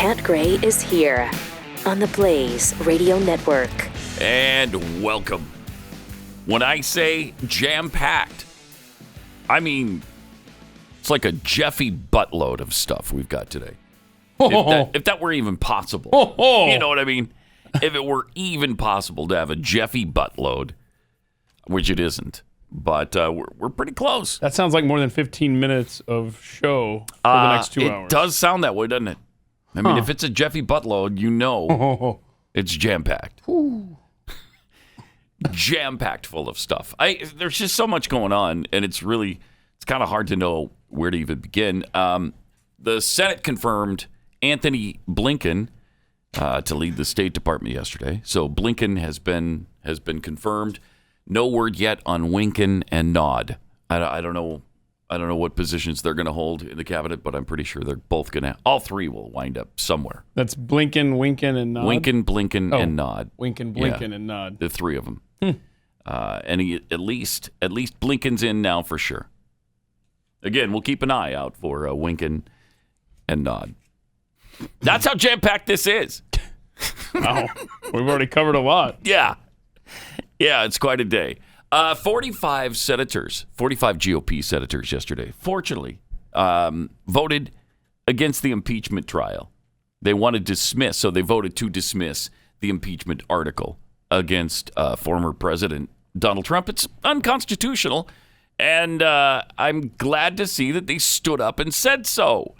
Pat Gray is here on the Blaze Radio Network. And welcome. When I say jam-packed, I mean it's like a Jeffy buttload of stuff we've got today. If that were even possible. You know what I mean? If it were even possible to have a Jeffy buttload, which it isn't. But we're pretty close. That sounds like more than 15 minutes of show for the next 2 hours. It does sound that way, doesn't it? I mean, if it's a Jeffy buttload, you know it's jam-packed. Jam-packed full of stuff. There's just so much going on, and it's kind of hard to know where to even begin. The Senate confirmed Anthony Blinken to lead the State Department yesterday. So Blinken has been confirmed. No word yet on Winkin and Nod. I don't know what positions they're going to hold in the cabinet, but I'm pretty sure they're both going to. All three will wind up somewhere. That's Blinken, Winkin, and Nod. Winkin, Blinken, and Nod. Winkin, Blinken, and Nod. The three of them. And at least Blinken's in now for sure. Again, we'll keep an eye out for Winkin and Nod. That's how jam-packed this is. Wow. We've already covered a lot. Yeah, it's quite a day. 45 GOP senators yesterday, fortunately, voted against the impeachment trial. They want to dismiss, so they voted to dismiss the impeachment article against former President Donald Trump. It's unconstitutional, and I'm glad to see that they stood up and said so.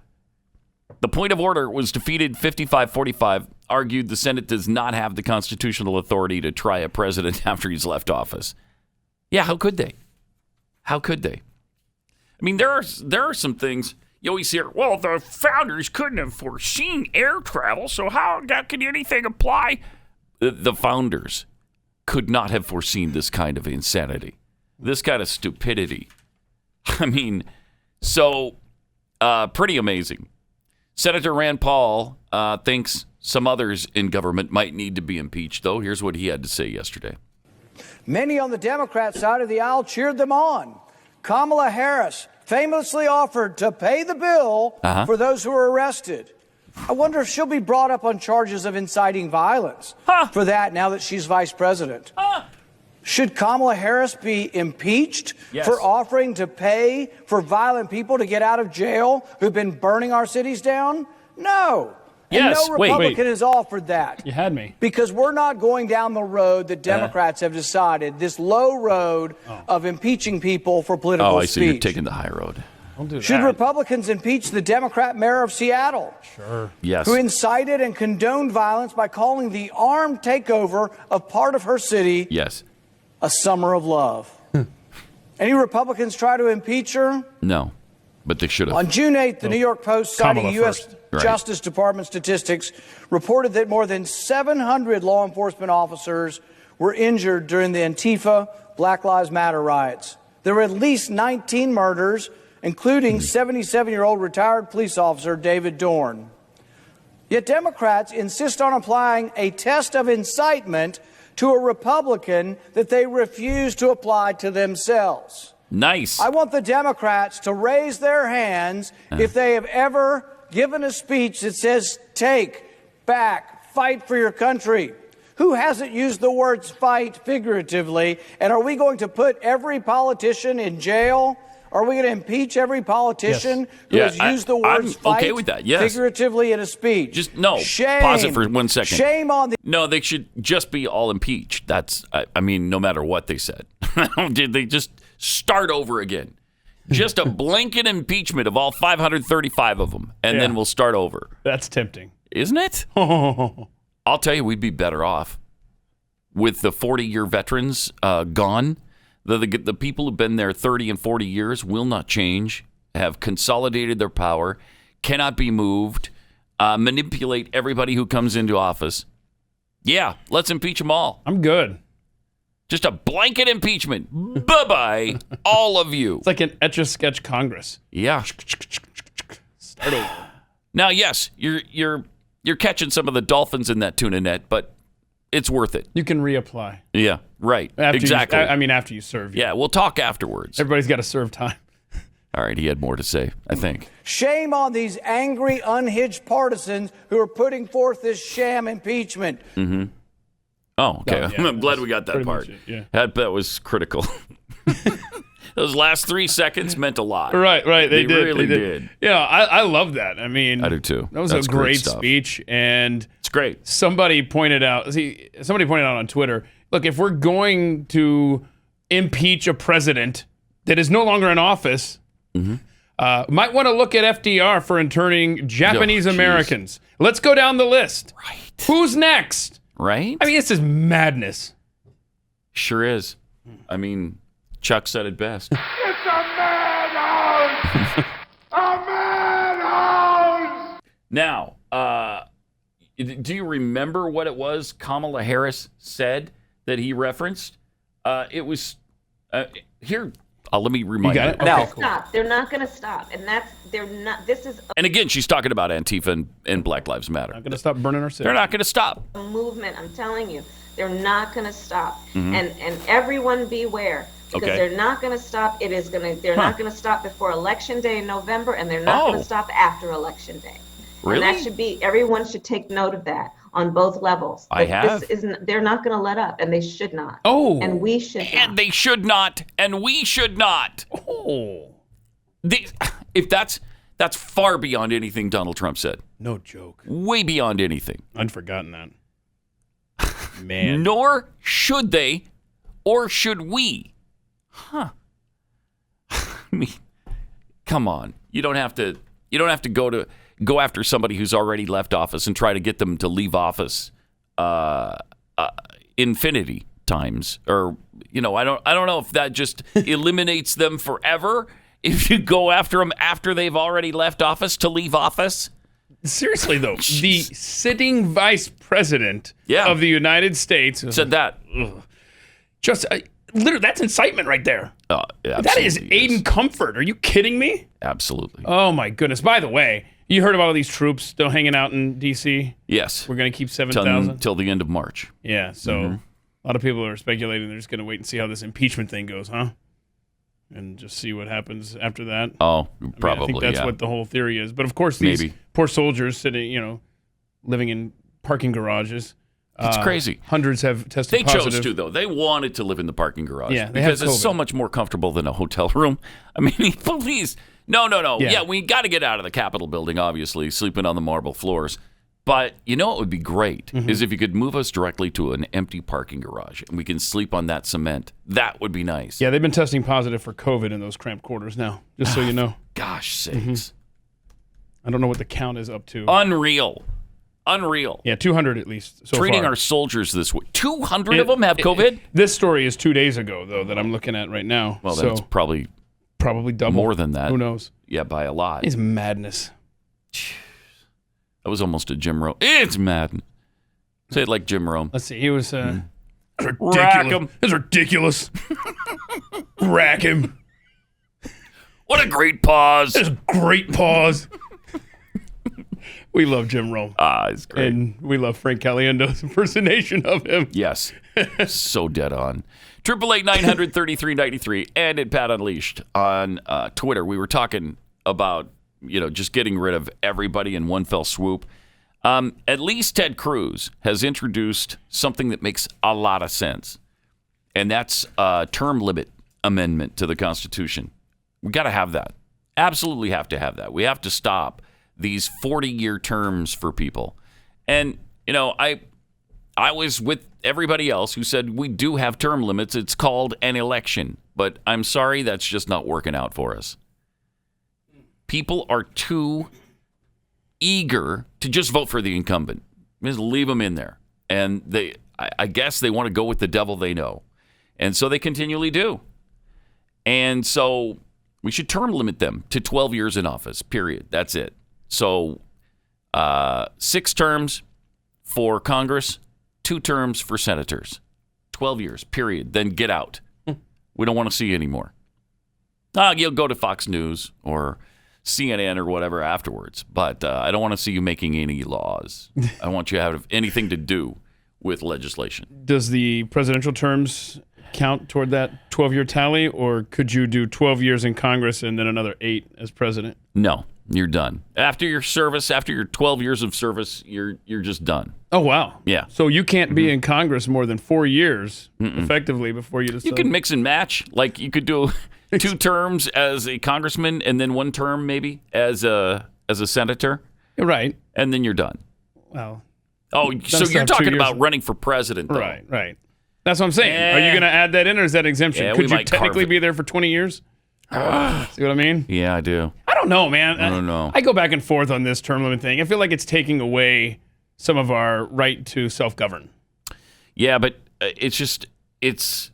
The point of order was defeated 55-45, argued the Senate does not have the constitutional authority to try a president after he's left office. Yeah, how could they? How could they? I mean, there are some things you always hear, well, the founders couldn't have foreseen air travel, so how can anything apply? The founders could not have foreseen this kind of insanity, this kind of stupidity. I mean, so pretty amazing. Senator Rand Paul thinks some others in government might need to be impeached, though. Here's what he had to say yesterday. Many on the Democrat side of the aisle cheered them on. Kamala Harris famously offered to pay the bill for those who were arrested. I wonder if she'll be brought up on charges of inciting violence for that now that she's vice president. Should Kamala Harris be impeached for offering to pay for violent people to get out of jail who've been burning our cities down? No. Yes. And no Republican has offered that. You had me. Because we're not going down the road that Democrats have decided, this low road of impeaching people for political speech. Oh, I see. You're taking the high road. Don't do that. Should Republicans impeach the Democrat mayor of Seattle? Sure. Yes. Who incited and condoned violence by calling the armed takeover of part of her city a summer of love? Any Republicans try to impeach her? No, but they should have. On June 8th, the New York Post, citing U.S. Justice Department statistics, reported that more than 700 law enforcement officers were injured during the Antifa Black Lives Matter riots. There were at least 19 murders, including 77-year-old retired police officer David Dorn. Yet Democrats insist on applying a test of incitement to a Republican that they refuse to apply to themselves. Nice. I want the Democrats to raise their hands if they have ever given a speech that says, take, back, fight for your country. Who hasn't used the words fight figuratively? And are we going to put every politician in jail? Are we going to impeach every politician who has used the words fight figuratively in a speach? Just no. Shame. Pause it for 1 second. Shame on the... No, they should just be all impeached. That's, I mean, no matter what they said. Did they just start over again? Just a blanket impeachment of all 535 of them, and then we'll start over. That's tempting. Isn't it? I'll tell you, we'd be better off with the 40-year veterans gone. The people who've been there 30 and 40 years will not change, have consolidated their power, cannot be moved, manipulate everybody who comes into office. Yeah, let's impeach them all. I'm good. Just a blanket impeachment. Bye-bye, all of you. It's like an Etch-a-Sketch Congress. Yeah. Start over. Now, yes, you're catching some of the dolphins in that tuna net, but it's worth it. You can reapply. Yeah, right. Exactly. After you serve. Yeah, we'll talk afterwards. Everybody's got to serve time. All right, he had more to say, I think. Shame on these angry, unhinged partisans who are putting forth this sham impeachment. Mm-hmm. Oh, okay. Oh, yeah, I'm glad we got that part. Yeah. That was critical. Those last 3 seconds meant a lot. Right. They did. Really did. Yeah, I love that. I mean, I do too. That was That's a great stuff. speech, and it's great. Somebody pointed out on Twitter, look, if we're going to impeach a president that is no longer in office, might want to look at FDR for interning Japanese Americans. Let's go down the list. Right. Who's next? Right? I mean, this is madness. Sure is. I mean, Chuck said it best. It's a madhouse! A madhouse! Now, do you remember what it was Kamala Harris said that he referenced? It was here. Let me remind you. Okay, Now, cool. Stop. They're not going to stop, and they're not. This is and again, she's talking about Antifa and Black Lives Matter. Not going to stop burning our city. They're not going to stop. a movement. I'm telling you, they're not going to stop. And everyone beware, because Okay. they're not going to stop. It is going to. They're not going to stop before Election Day in November, and they're not going to stop after Election Day. Really? And that should be. Everyone should take note of that on both levels. I But have. This isn't. They're not going to let up, and they should not. Oh. And we should not. And they should not, and we should not. Oh. If that's far beyond anything Donald Trump said. No joke. Way beyond anything. I'd forgotten that. Man. Nor should they, or should we. I mean, come on. You don't have to go after somebody who's already left office and try to get them to leave office infinity times, or I don't know if that just eliminates them forever if you go after them after they've already left office to leave office. Seriously, though, the sitting vice president Yeah. of the United States Said that. just literally, that's incitement right there. That is Absolutely aid and comfort. Are you kidding me? Absolutely. Oh my goodness! By the way, you heard about all these troops still hanging out in D.C. Yes. We're going to keep 7,000. Till the end of March. Yeah. So a lot of people are speculating they're just going to wait and see how this impeachment thing goes, huh? And just see what happens after that. Oh, I probably. think that's yeah. what the whole theory is. But of course, these Maybe. poor soldiers sitting, living in parking garages. It's crazy. Hundreds have tested They positive. chose to, though. They wanted to live in the parking garage. Yeah, they have because it's COVID. so much more comfortable than a hotel room. I mean, please. No. Yeah. Yeah, we got to get out of the Capitol building, obviously, sleeping on the marble floors. But what would be great is if you could move us directly to an empty parking garage and we can sleep on that cement. That would be nice. Yeah, they've been testing positive for COVID in those cramped quarters now, just so you know. Gosh sakes. I don't know what the count is up to. Unreal. Yeah, 200 at least so Treating far. our soldiers this way. 200 of them have COVID? This story is 2 days ago, though, that I'm looking at right now. Well, then it's probably double. more than that. Who knows? Yeah, by a lot. It's madness. That was almost a Jim Rome. It's Madden. Say it like Jim Rome. Let's see. He was ridiculous. Rack 'em. It's ridiculous. Rack him. What a great pause. It's a great pause. We love Jim Rome. It's great. And we love Frank Caliendo's impersonation of him. Yes. So dead on. 888-900-3393 and at Pat Unleashed on Twitter. We were talking about, just getting rid of everybody in one fell swoop. At least Ted Cruz has introduced something that makes a lot of sense. And that's a term limit amendment to the Constitution. We got to have that. Absolutely have to have that. We have to stop these 40-year terms for people. And, I was with everybody else who said we do have term limits. It's called an election. But I'm sorry, that's just not working out for us. People are too eager to just vote for the incumbent. Just leave them in there. And I guess they want to go with the devil they know. And so they continually do. And so we should term limit them to 12 years in office, period. That's it. So 6 terms for Congress, 2 terms for senators. 12 years, period. Then get out. We don't want to see you anymore. You'll go to Fox News or CNN or whatever afterwards. But I don't want to see you making any laws. I want you to have anything to do with legislation. Does the presidential terms count toward that 12-year tally, or could you do 12 years in Congress and then another 8 as president? No, you're done. After your service, after your 12 years of service, you're just done. Oh, wow. Yeah. So you can't be in Congress more than 4 years, effectively, before you decide. You can mix and match. Like, you could do 2 terms as a congressman and then 1 term maybe as a senator. Right. And then you're done. Well. Oh, so you're talking about running for president, though. Right. That's what I'm saying. Are you going to add that in, or is that exemption? Yeah, Could you technically be there for 20 years? See what I mean? Yeah, I do. I don't know, man. I don't know. I go back and forth on this term limit thing. I feel like it's taking away some of our right to self-govern. Yeah, but it's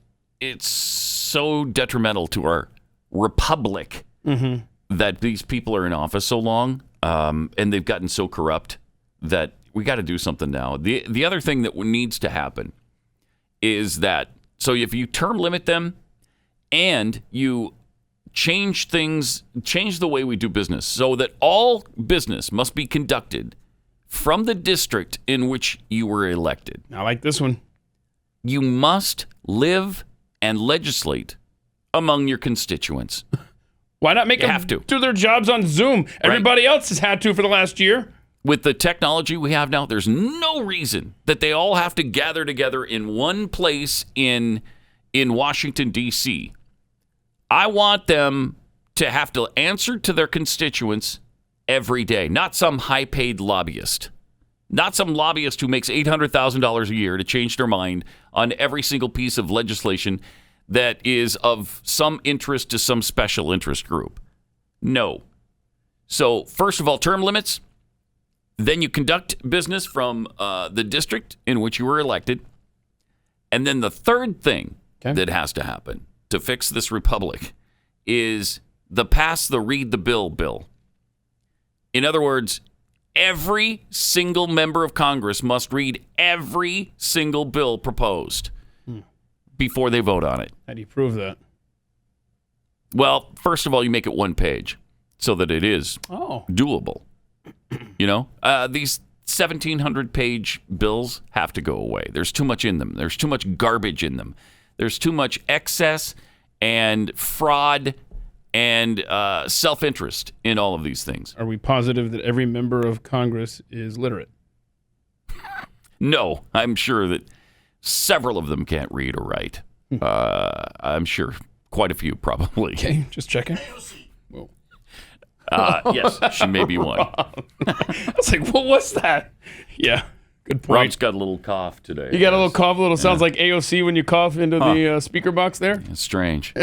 so detrimental to our republic that these people are in office so long, and they've gotten so corrupt that we got to do something now. The other thing that needs to happen is that, so if you term limit them and you change the way we do business so that all business must be conducted from the district in which you were elected. I like this one. You must live and legislate among your constituents. Why not make them do their jobs on Zoom? Everybody else has had to for the last year. With the technology we have now, there's no reason that they all have to gather together in one place in Washington, D.C. I want them to have to answer to their constituents every day, not some high-paid lobbyist. Not some lobbyist who makes $800,000 a year to change their mind on every single piece of legislation that is of some interest to some special interest group. No. So, first of all, term limits. Then you conduct business from the district in which you were elected. And then the third thing that has to happen to fix this republic is pass the read the bill. In other words, every single member of Congress must read every single bill proposed before they vote on it. How do you prove that? Well, first of all, you make it 1 page so that it is doable. You know, these 1,700-page bills have to go away. There's too much in them. There's too much garbage in them. There's too much excess and fraud and self-interest in all of these things. Are we positive that every member of Congress is literate? No, I'm sure that several of them can't read or write. I'm sure quite a few probably. Okay, just checking. Yes, she may be one. I was like, what was that? Yeah, good point. Rob's got a little cough today. You got a little cough, sounds like AOC when you cough into the speaker box there? It's strange.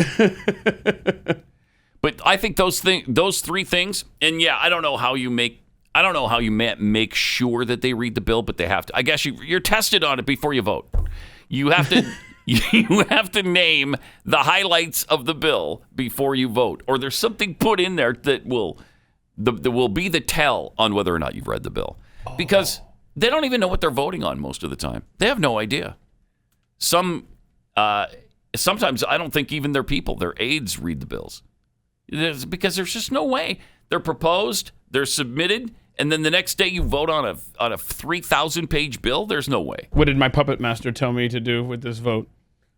But I think those 3 things, and yeah, I don't know how you make sure that they read the bill, but they have to. I guess you're tested on it before you vote. You have to you have to name the highlights of the bill before you vote, or there's something put in there that will be the tell on whether or not you've read the bill, because they don't even know what they're voting on most of the time. They have no idea. Sometimes I don't think even their aides read the bills, because there's just no way. They're proposed, they're submitted, and then the next day you vote on a 3,000-page bill. There's no way. What did my puppet master tell me to do with this vote?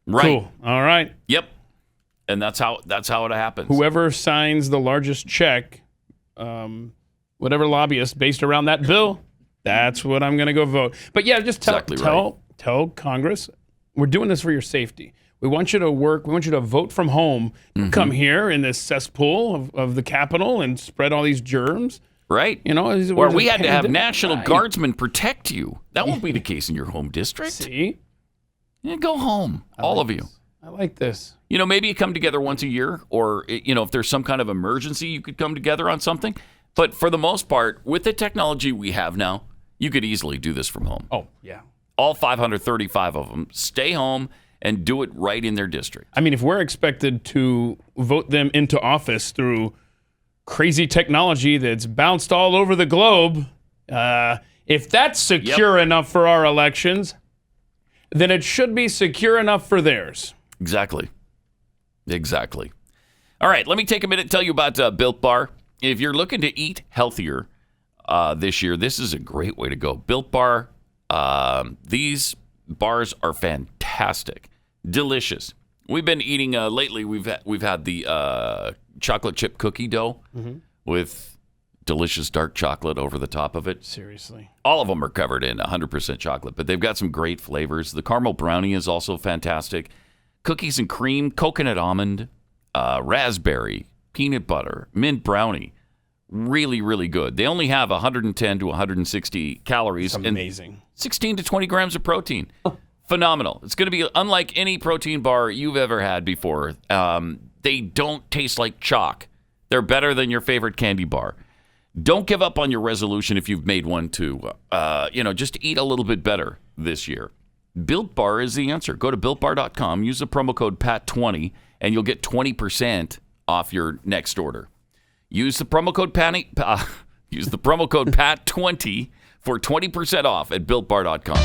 Right. Cool. All right. Yep. And that's how it happens. Whoever signs the largest check, whatever lobbyist based around that bill, that's what I'm going to go vote. But yeah, just tell Congress, we're doing this for your safety. We want you to work. We want you to vote from home. Come here in this cesspool of the Capitol and spread all these germs. Right. You know, or we had to have National Guardsmen protect you. That won't be the case in your home district. See? Yeah, go home, all of you. I like this. You know, maybe you come together once a year, or, you know, if there's some kind of emergency, you could come together on something. But for the most part, with the technology we have now, you could easily do this from home. Oh, yeah. All 535 of them stay home and do it right in their district. I mean, if we're expected to vote them into office through crazy technology that's bounced all over the globe, if that's secure enough for our elections, then it should be secure enough for theirs. Exactly. All right, let me take a minute and tell you about Built Bar. If you're looking to eat healthier this year, this is a great way to go. Built Bar, these bars are fantastic, delicious. We've been eating lately. We've had the chocolate chip cookie dough with delicious dark chocolate over the top of it. Seriously. All of them are covered in 100% chocolate, but they've got some great flavors. The caramel brownie is also fantastic. Cookies and cream, coconut almond, raspberry, peanut butter, mint brownie. Really, really good. They only have 110 to 160 calories. It's amazing. And 16 to 20 grams of protein. Phenomenal. It's going to be unlike any protein bar you've ever had before. They don't taste like chalk. They're better than your favorite candy bar. Don't give up on your resolution if you've made one to, just eat a little bit better this year. Built Bar is the answer. Go to BuiltBar.com, use the promo code PAT20, and you'll get 20% off your next order. Use the promo code PAT20 for 20% off at BuiltBar.com.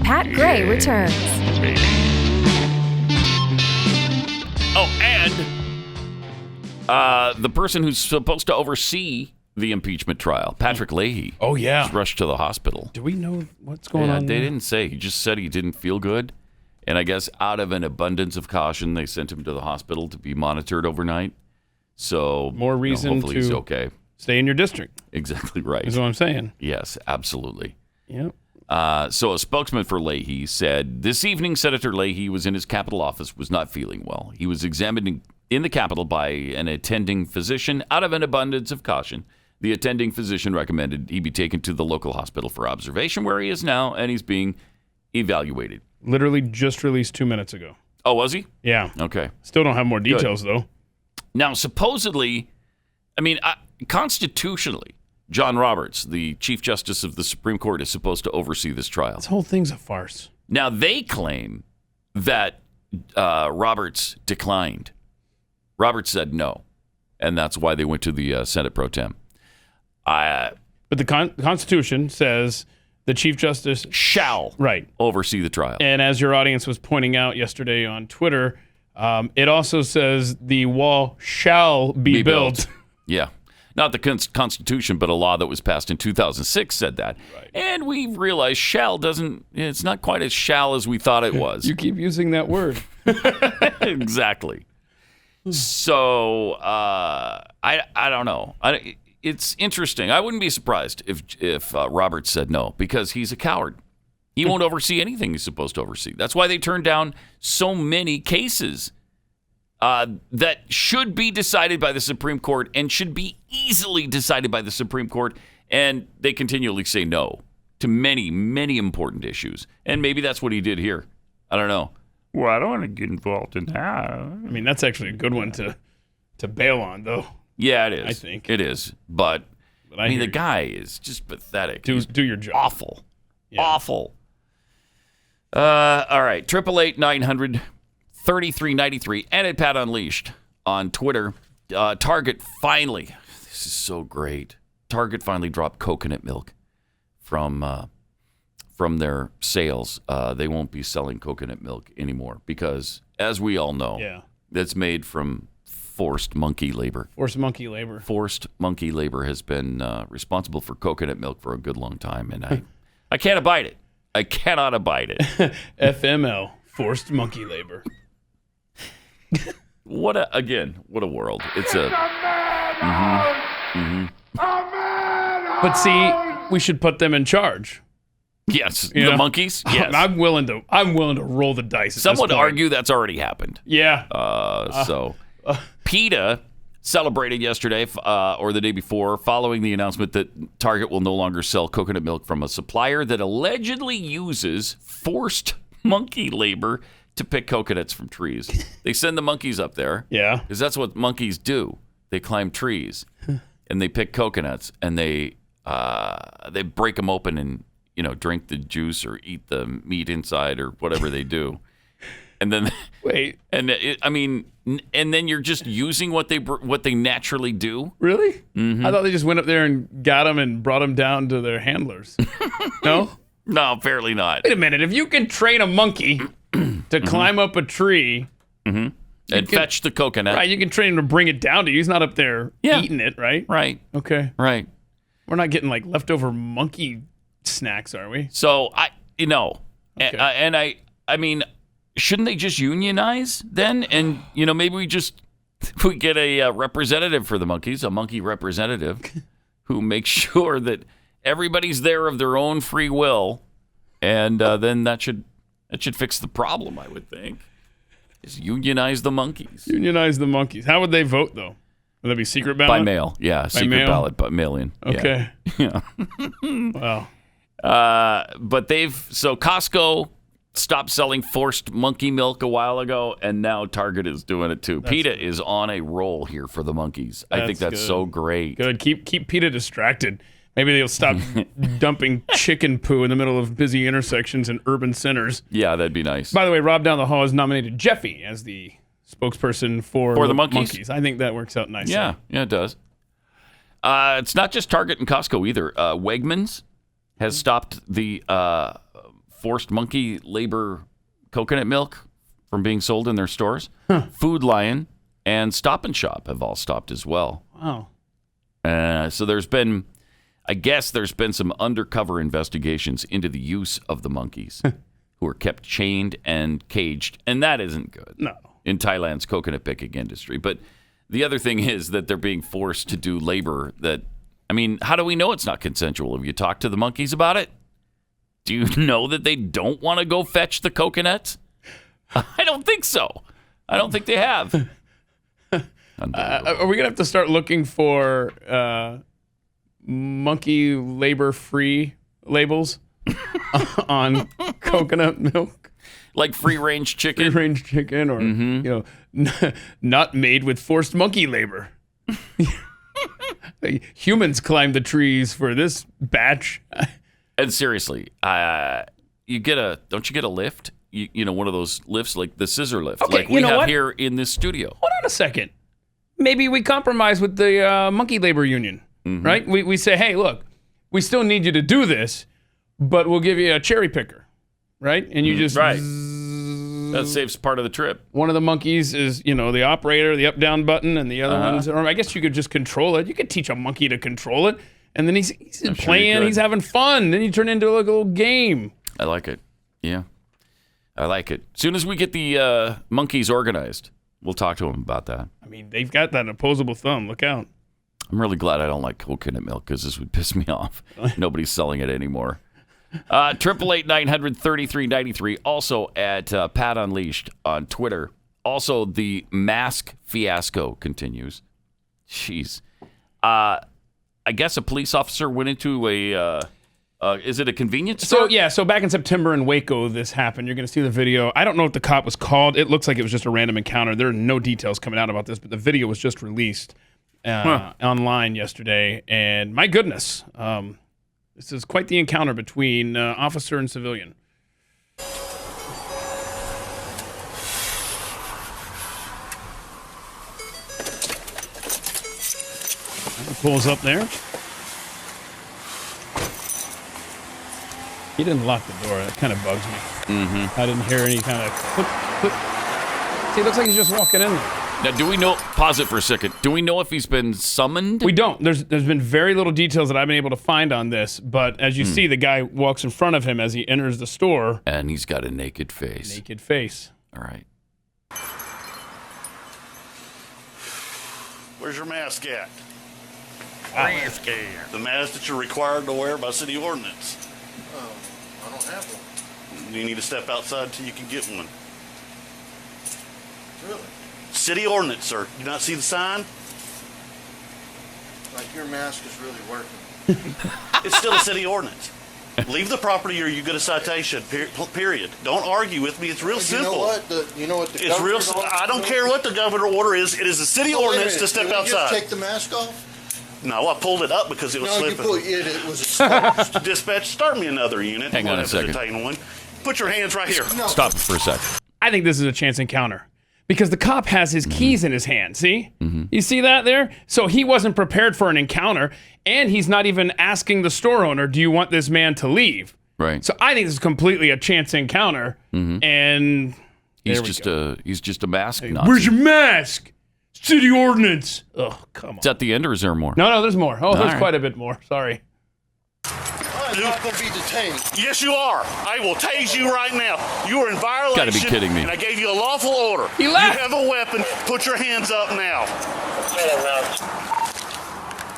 Pat Gray returns. Oh, and the person who's supposed to oversee the impeachment trial, Patrick Leahy. Oh, yeah. Was rushed to the hospital. Do we know what's going on They there? didn't say. He just said he didn't feel good. And I guess out of an abundance of caution, they sent him to the hospital to be monitored overnight. So More reason hopefully he's okay. Stay in your district. Exactly right. Is what I'm saying. Yes, absolutely. Yep. So a spokesman for Leahy said, this evening, Senator Leahy was in his Capitol office, was not feeling well. He was examined in the Capitol by an attending physician. Out of an abundance of caution, the attending physician recommended he be taken to the local hospital for observation, where he is now, and he's being evaluated. Literally just released 2 minutes ago. Oh, was he? Yeah. Okay. Still don't have more details, though. Now, supposedly, constitutionally, John Roberts, the Chief Justice of the Supreme Court, is supposed to oversee this trial. This whole thing's a farce. Now, they claim that Roberts declined. Roberts said no, and that's why they went to the Senate pro tem. But the Constitution says the Chief Justice shall oversee the trial. And as your audience was pointing out yesterday on Twitter, it also says the wall shall be built. Yeah. Not the Constitution, but a law that was passed in 2006 said that. Right. And we've realized shall it's not quite as shall as we thought it was. You keep using that word. Exactly. So, I don't know. It's interesting. I wouldn't be surprised if Roberts said no, because he's a coward. He won't oversee anything he's supposed to oversee. That's why they turned down so many cases that should be decided by the Supreme Court and should be easily decided by the Supreme Court, and they continually say no to many, many important issues. And maybe that's what he did here. I don't know. Well, I don't want to get involved in that. I mean, that's actually a good one to bail on, though. Yeah, it is. I think. It is. But I mean, the guy is just pathetic. Do your job. Awful. Yeah. Awful. All right. 888-900-3393 and at Pat Unleashed on Twitter. Target finally, this is so great. Target finally dropped coconut milk from their sales. They won't be selling coconut milk anymore because, as we all know, that's made from forced monkey labor. Forced monkey labor. Forced monkey labor has been responsible for coconut milk for a good long time, and I can't abide it. I cannot abide it. FML, forced monkey labor. What a world. It's a But see, we should put them in charge. Yes, the monkeys. Yes, I'm willing to roll the dice. Some would argue that's already happened. Yeah. PETA celebrated yesterday or the day before following the announcement that Target will no longer sell coconut milk from a supplier that allegedly uses forced monkey labor to pick coconuts from trees. They send the monkeys up there. Yeah. Because that's what monkeys do. They climb trees and they pick coconuts and they break them open and drink the juice or eat the meat inside or whatever they do. And then and then you're just using what they naturally do. Really? Mm-hmm. I thought they just went up there and got them and brought them down to their handlers. No? No, apparently not. Wait a minute. If you can train a monkey to climb up a tree and fetch the coconut, right? You can train him to bring it down to you. He's not up there eating it, right? Right. Okay. Right. We're not getting like leftover monkey snacks, are we? So Okay. I mean, shouldn't they just unionize then? And maybe we get a representative for the monkeys, a monkey representative, who makes sure that everybody's there of their own free will, and then that should fix the problem, I would think. Just unionize the monkeys. Unionize the monkeys. How would they vote, though? Would that be secret ballot? By mail, yeah. Secret mail? ballot, but mail-in. Okay. Yeah. Wow. But Costco stopped selling forced monkey milk a while ago, and now Target is doing it too. PETA is on a roll here for the monkeys. I think that's good. so great. Good. Keep PETA distracted. Maybe they'll stop dumping chicken poo in the middle of busy intersections and urban centers. Yeah, that'd be nice. By the way, Rob Down the Hall has nominated Jeffy as the spokesperson for the monkeys? I think that works out nicely. Yeah, it does. It's not just Target and Costco either. Wegmans has stopped the forced monkey labor coconut milk from being sold in their stores. Food Lion and Stop and Shop have all stopped as well. Wow. So there's been some undercover investigations into the use of the monkeys who are kept chained and caged, and that isn't good. No. In Thailand's coconut picking industry. But the other thing is that they're being forced to do labor that, how do we know it's not consensual? Have you talked to the monkeys about it? Do you know that they don't want to go fetch the coconuts? I don't think so. I don't think they have. Are we going to have to start looking for monkey labor-free labels on coconut milk? Like free-range chicken? Free-range chicken or, not made with forced monkey labor. Humans climbed the trees for this batch. And seriously, don't you get a lift? One of those lifts, like the scissor lift, okay, like we have here in this studio. Hold on a second. Maybe we compromise with the monkey labor union, right? We say, hey, look, we still need you to do this, but we'll give you a cherry picker, right? And you just... Right. That saves part of the trip. One of the monkeys is, the operator, the up-down button, and the other ones, or I guess you could just control it. You could teach a monkey to control it, and then he's playing, he's having fun. Then you turn into like a little game. I like it. Yeah. I like it. As soon as we get the monkeys organized, we'll talk to them about that. They've got that opposable thumb. Look out. I'm really glad I don't like coconut milk because this would piss me off. Nobody's selling it anymore. 888-900-3393. Also at Pat Unleashed on Twitter. Also, the mask fiasco continues. Jeez. I guess a police officer went into is it a convenience store? So back in September in Waco, this happened. You're going to see the video. I don't know what the cop was called. It looks like it was just a random encounter. There are no details coming out about this, but the video was just released online yesterday. And my goodness, this is quite the encounter between officer and civilian. He pulls up there. He didn't lock the door. That kind of bugs me. I didn't hear any kind of click, click. See, it looks like he's just walking in there. Now, do we know, pause it for a second, do we know if he's been summoned? We don't. There's been very little details that I've been able to find on this, but as you see, the guy walks in front of him as he enters the store. And he's got a naked face. Naked face. All right. Where's your mask at? Mask. The mask that you're required to wear by city ordinance. I don't have one. You need to step outside till you can get one. Really? City ordinance, sir. You not see the sign? Like your mask is really working. It's still a city ordinance. Leave the property or you get a citation. Period. Don't argue with me. It's real simple. You know what? It's real. I don't care what the governor order is. It is a city ordinance to step outside. Just take the mask off. No, I pulled it up because it was slipping. It was exposed. Dispatch, start me another unit. Hang on a second. One. Put your hands right here. No. Stop it for a second. I think this is a chance encounter because the cop has his keys in his hand. See? You see that there? So he wasn't prepared for an encounter, and he's not even asking the store owner, do you want this man to leave? Right. So I think this is completely a chance encounter, and he's just a mask Nazi. Where's your mask? City ordinance. Oh, come on. Is that the end or is there more? No, there's more. Oh, there's right. quite a bit more. Sorry. I'm not going to be detained. Yes, you are. I will tase you right now. You are in violation. Gotta be kidding me. And I gave you a lawful order. He left. You have a weapon. Put your hands up now.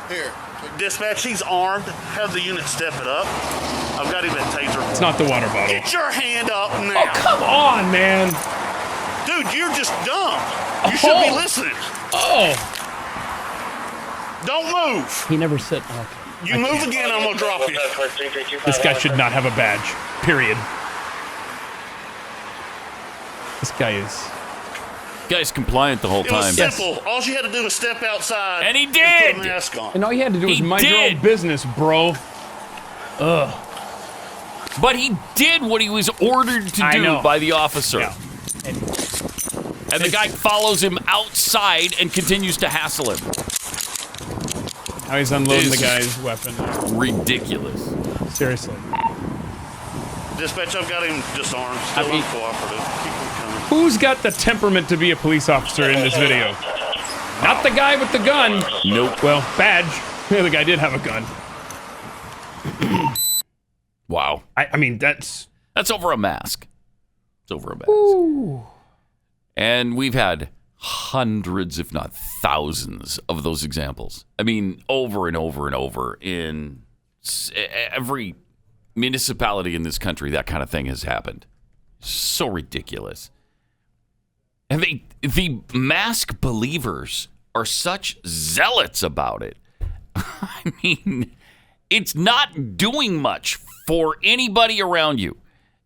Here. Dispatch, he's armed. Have the unit step it up. I've got him at taser. It's not the water bottle. Get your hand up now. Oh, come on, man. Dude, you're just dumb. You should be listening. Oh. Don't move. He never said. Okay. You move again, I'm going to drop you. This guy should not have a badge. Period. This guy is. Guy's compliant the whole It was time. simple. All you had to do was step outside. And he did. Put a mask on. And all you had to do was He mind your did. own business, bro. Ugh. But he did what he was ordered to I do know. by the officer. Yeah. And the guy follows him outside and continues to hassle him. Now he's unloading This the is guy's weapon. Ridiculous. Seriously. Dispatch, I've got him disarmed. Still uncooperative. Keep him coming. Who's got the temperament to be a police officer in this video? Not the guy with the gun. Nope. Well, badge. Yeah, the guy did have a gun. Wow. I mean, that's over a mask. It's over a mask. Ooh. And we've had hundreds, if not thousands, of those examples. I mean, over and over and over in every municipality in this country, that kind of thing has happened. So ridiculous. And the mask believers are such zealots about it. I mean, it's not doing much for anybody around you,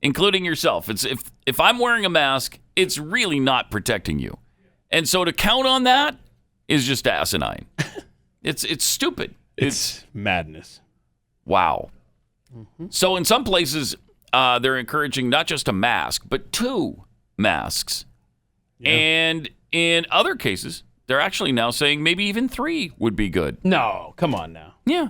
including yourself. It's if I'm wearing a mask, it's really not protecting you. And so to count on that is just asinine. It's stupid. It's madness. Wow. Mm-hmm. So in some places, they're encouraging not just a mask, but 2 masks. Yeah. And in other cases, they're actually now saying maybe even 3 would be good. No, come on now. Yeah.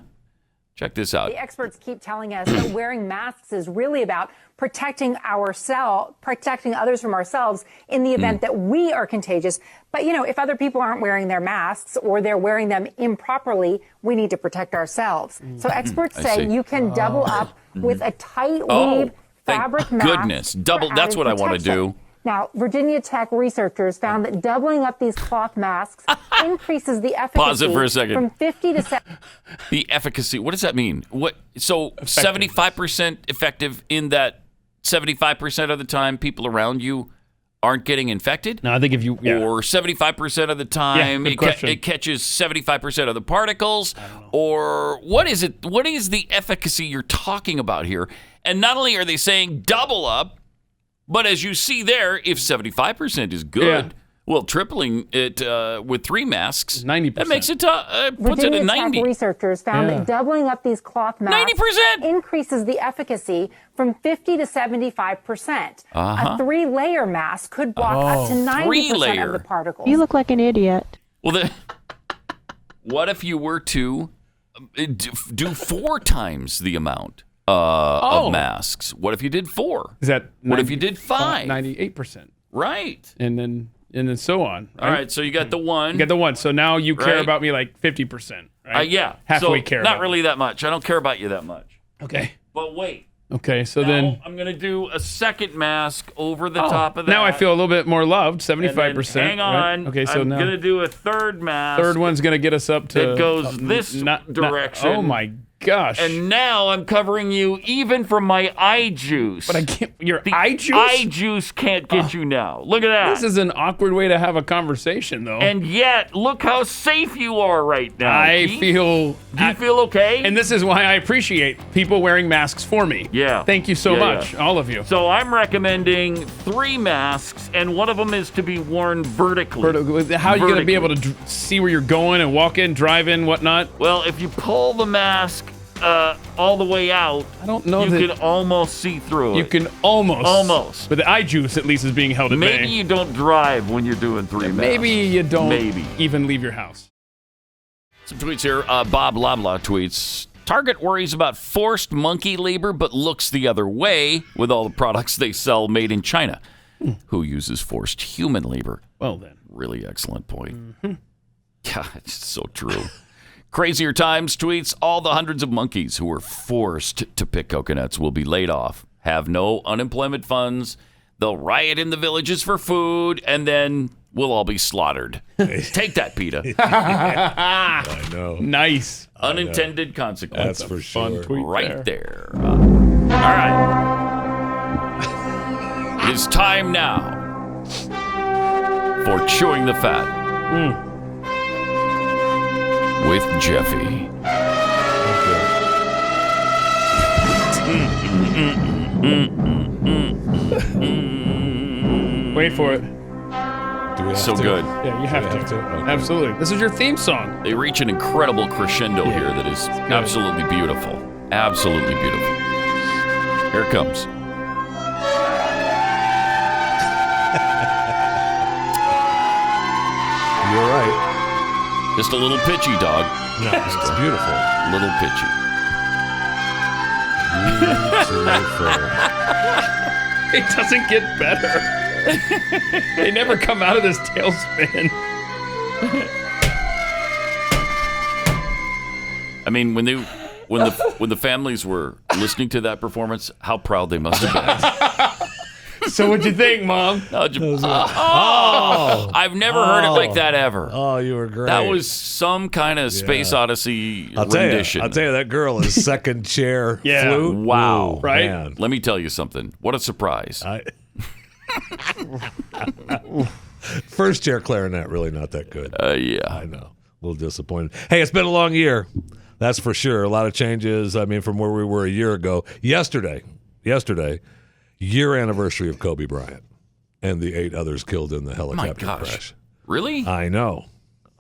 Check this out. The experts keep telling us that wearing masks is really about protecting others from ourselves in the event that we are contagious. But, you know, if other people aren't wearing their masks or they're wearing them improperly, we need to protect ourselves. So experts say you can double up with a tight weave fabric mask. Goodness. Double. That's what I want to do. Now, Virginia Tech researchers found that doubling up these cloth masks increases the efficacy. Pause it for a second. From 50 to 70. The efficacy. What does that mean? What? So 75% effective in that 75% of the time people around you aren't getting infected? No, I think if you... Yeah. Or 75% of the time it catches 75% of the particles? Or what is it? What is the efficacy you're talking about here? And not only are they saying double up, but as you see there, if 75% is good, well, tripling it with 3 masks, 90%. That makes it puts it at 90. Virginia Tech researchers found that doubling up these cloth masks 90% increases the efficacy from 50 to 75%. A 3-layer mask could block up to 90% of the particles. You look like an idiot. Well, what if you were to do 4 times the amount of masks? What if you did 4? Is that? What if you did 5? 98%. Right. And then so on. Right? All right. So you got the 1. You got the 1. So now you care Right. about me like 50%. Right? Yeah. Halfway so care. Not about really me. that much. I don't care about you that much. Okay. But wait. Okay. So Now, then. I'm going to do a second mask over the top of that. Now I feel a little bit more loved. And then 75%. hang on. Right? Okay. So I'm now. going to do a third mask. Third one's going to get us up to. That goes this direction. Oh my gosh. And now I'm covering you even from my eye juice. But I can't. Your The eye juice? eye juice can't get you now. Look at that. This is an awkward way to have a conversation, though. And yet, look how safe you are right now. I Keith. feel. Do you feel okay? And this is why I appreciate people wearing masks for me. Yeah. Thank you so Yeah, much, yeah. all of you. So I'm recommending 3 masks, and one of them is to be worn vertically. How are you going to be able to see where you're going and walk in, drive in, whatnot? Well, if you pull the mask all the way out, I don't know you that can almost see through it. you can almost. Almost. But the eye juice at least is being held at bay. Maybe you don't drive when you're doing 3 masks. Maybe you don't Maybe. even leave your house. Some tweets here. Bob Loblaw tweets, Target worries about forced monkey labor but looks the other way with all the products they sell made in China. Who uses forced human labor? Well, then. really excellent point. Yeah, it's so true. Crazier Times tweets, all the hundreds of monkeys who were forced to pick coconuts will be laid off, have no unemployment funds, they'll riot in the villages for food, and then we'll all be slaughtered. Take that, PETA. I know. Nice. Unintended consequence. That's for sure. Right there. All right. It is time now for Chewing the Fat. With Jeffy. Wait for it. Do we have So to? good. Yeah, you have to. Okay. Absolutely. This is your theme song. They reach an incredible crescendo here that is absolutely beautiful. Absolutely beautiful. Here it comes. You're right. Just a little pitchy, dog. No, it's beautiful. Little pitchy. Beautiful. It doesn't get better. They never come out of this tailspin. I mean, when the families were listening to that performance, how proud they must have been. So what'd you think, Mom? I've never heard it like that ever. Oh, you were great. That was some kind of Space Odyssey rendition. I'll tell you, that girl is second chair Yeah. flute. Wow. Ooh, Right? man. Let me tell you something. What a surprise. First chair clarinet, really not that good. Yeah. I know. A little disappointed. Hey, it's been a long year. That's for sure. A lot of changes. I mean, from where we were a year ago. Yesterday, year anniversary of Kobe Bryant and the 8 others killed in the helicopter crash. Really? I know.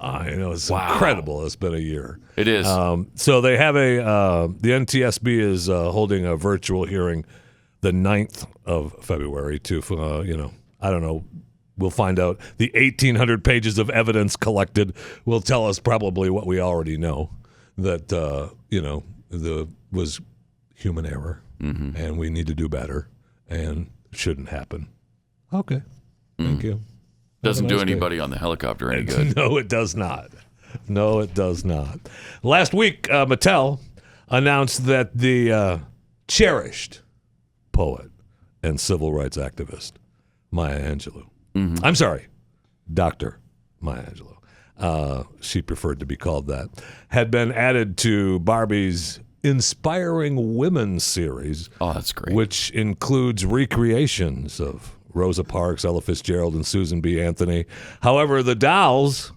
It's incredible. It's been a year. It is. So they have the NTSB is holding a virtual hearing the 9th of February to, I don't know. We'll find out. The 1,800 pages of evidence collected will tell us probably what we already know, that, was human error, and we need to do better, and it shouldn't happen. Okay. Thank you. Doesn't do anybody on the helicopter any good. No, it does not. No, it does not. Last week, Mattel announced that the cherished poet and civil rights activist, Maya Angelou. I'm sorry, Dr. Maya Angelou. She preferred to be called that. Had been added to Barbie's Inspiring Women series. Oh, that's great. Which includes recreations of Rosa Parks, Ella Fitzgerald, and Susan B. Anthony. However, the dolls,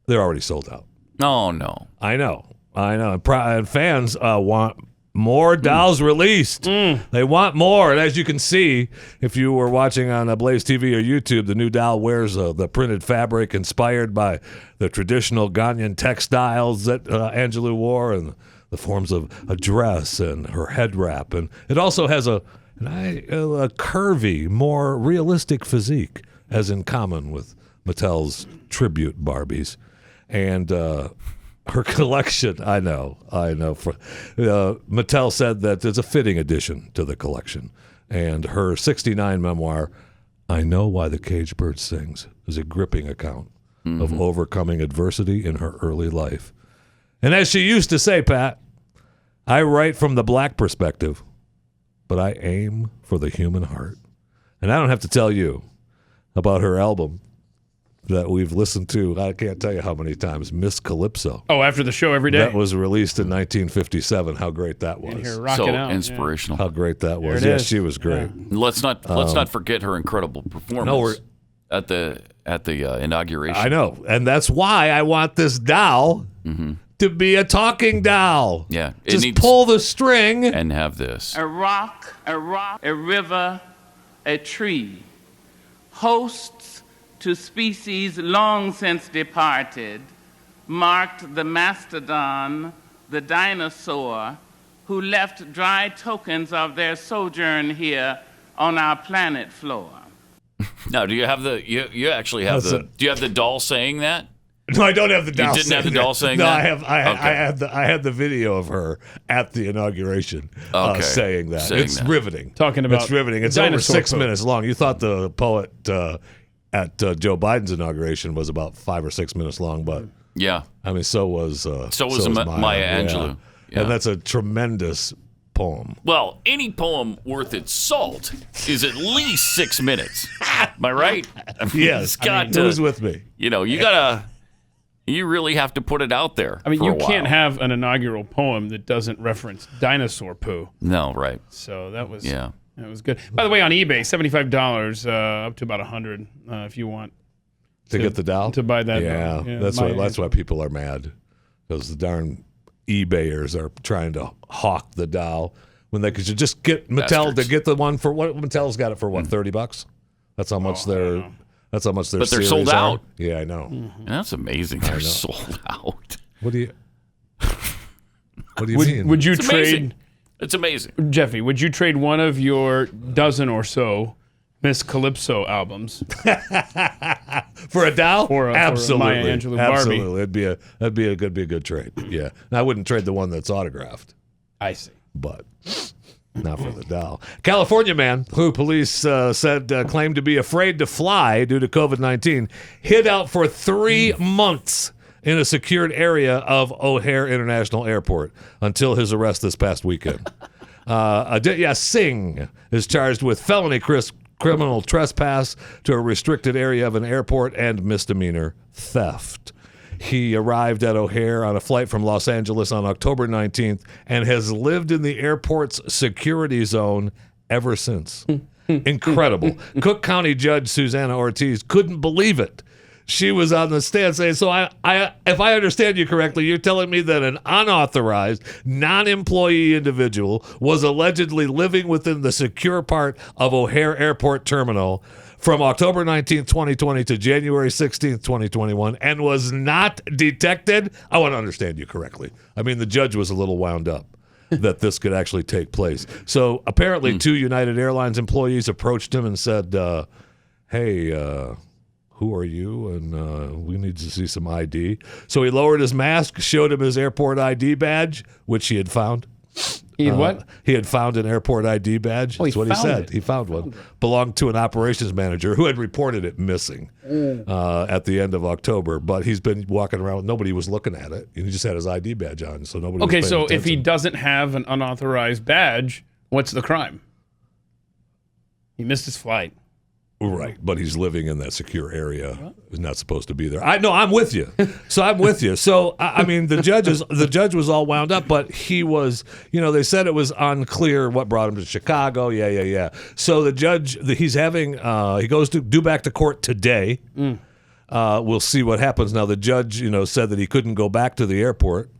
they're already sold out. Oh, no. I know. And fans want more dolls released. They want more. And as you can see, if you were watching on Blaze TV or YouTube, the new doll wears the printed fabric inspired by the traditional Ghanaian textiles that Angelou wore and the forms of a dress and her head wrap. And it also has a curvy, more realistic physique, as in common with Mattel's tribute Barbies. And her collection, I know. Mattel said that it's a fitting addition to the collection. And her 1969 memoir, I Know Why the Caged Bird Sings, is a gripping account of overcoming adversity in her early life. And as she used to say, Pat, I write from the black perspective, but I aim for the human heart. And I don't have to tell you about her album that we've listened to, I can't tell you how many times, Miss Calypso. Oh, after the show every day. That was released in 1957. How great that was. And here rocking So out. inspirational. How great that was. There it Yes, is. she was great. Yeah. Let's not forget her incredible performance at the inauguration. I know. And that's why I want this doll to be a talking doll. Yeah. Just pull the string. And have this. A rock, a river, a tree. Hosts to species long since departed, marked the mastodon, the dinosaur, who left dry tokens of their sojourn here on our planet floor. Now, do you have you actually have do you have the doll saying that? No, I don't have the doll. You didn't have the doll saying no, that? I had the video of her at the inauguration saying that. It's riveting. Talking about it's riveting. It's over 6 minutes long. You thought the poet at Joe Biden's inauguration was about 5 or 6 minutes long, but yeah, I mean, so was Maya Angelou. Yeah. And that's a tremendous poem. Well, any poem worth its salt is at least 6 minutes. Am I right? I mean, yes. Who's with me? You really have to put it out there. I mean, for you a while. can't have an inaugural poem that doesn't reference dinosaur poo. No, right. So that was that was good. By the way, on eBay, $75 up to about $100 if you want to get the doll to buy that. Yeah, that's why people are mad, because the darn eBayers are trying to hawk the doll when they could just get Mattel to get the one for what Mattel's got it for $30. That's how much they're. That's how much their But they're series sold are. out. Yeah, I know. Mm-hmm. That's amazing. They're sold out. What do you mean? Would you It's trade? amazing. It's amazing. Jeffy, would you trade one of your dozen or so Miss Calypso albums for a doll? Absolutely, for Maya Angelou Barbie? Absolutely, that'd be a good trade. Yeah, and I wouldn't trade the one that's autographed. I see, but not for the doll. California man who police said claimed to be afraid to fly due to COVID-19 hid out for 3 months in a secured area of O'Hare International Airport until his arrest this past weekend. Singh is charged with felony criminal trespass to a restricted area of an airport and misdemeanor theft. He arrived at O'Hare on a flight from Los Angeles on October 19th and has lived in the airport's security zone ever since. Incredible. Cook County Judge Susanna Ortiz couldn't believe it. She was on the stand saying, so if I understand you correctly, you're telling me that an unauthorized, non-employee individual was allegedly living within the secure part of O'Hare Airport Terminal from October 19th, 2020 to January 16th, 2021, and was not detected? I want to understand you correctly. I mean, the judge was a little wound up that this could actually take place. So apparently 2 United Airlines employees approached him and said, hey, who are you? And we need to see some ID. So he lowered his mask, showed him his airport ID badge, which he had found. He had what? He had found an airport ID badge. That's what he said. He found one. Belonged to an operations manager who had reported it missing at the end of October. But he's been walking around. Nobody was looking at it. He just had his ID badge on, so nobody was paying so attention. if he doesn't have an unauthorized badge, what's the crime? He missed his flight. Right, but he's living in that secure area. He's not supposed to be there. I'm with you. So I'm with you. So I mean, the judge was all wound up, but he was. They said it was unclear what brought him to Chicago. Yeah. So the judge, he's having. He goes to due back to court today. We'll see what happens. Now the judge, said that he couldn't go back to the airport.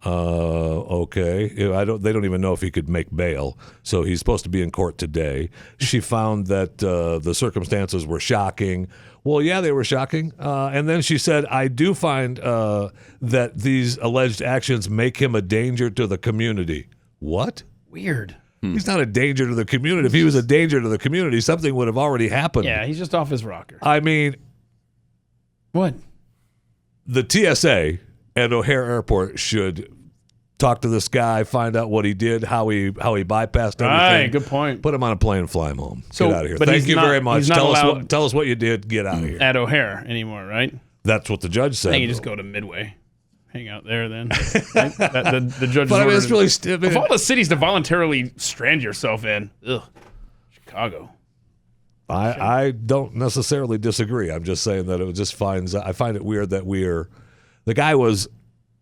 Okay. They don't even know if he could make bail. So he's supposed to be in court today. She found that the circumstances were shocking. Well, yeah, they were shocking. And then she said, I do find that these alleged actions make him a danger to the community. What? Weird. He's not a danger to the community. If he was a danger to the community, something would have already happened. Yeah, he's just off his rocker. I mean, what? The TSA at O'Hare Airport should talk to this guy, find out what he did, how he bypassed everything. Right, good point. Put him on a plane and fly him home. So, get out of here. but Thank you very much. Tell us what you did. Get out of here. At O'Hare anymore, right? That's what the judge said. I think you just go to Midway. Hang out there then. The judge. But I mean, it's really stupid. Of all the cities to voluntarily strand yourself in, Chicago. I don't necessarily disagree. I'm just saying that I find it weird that the guy was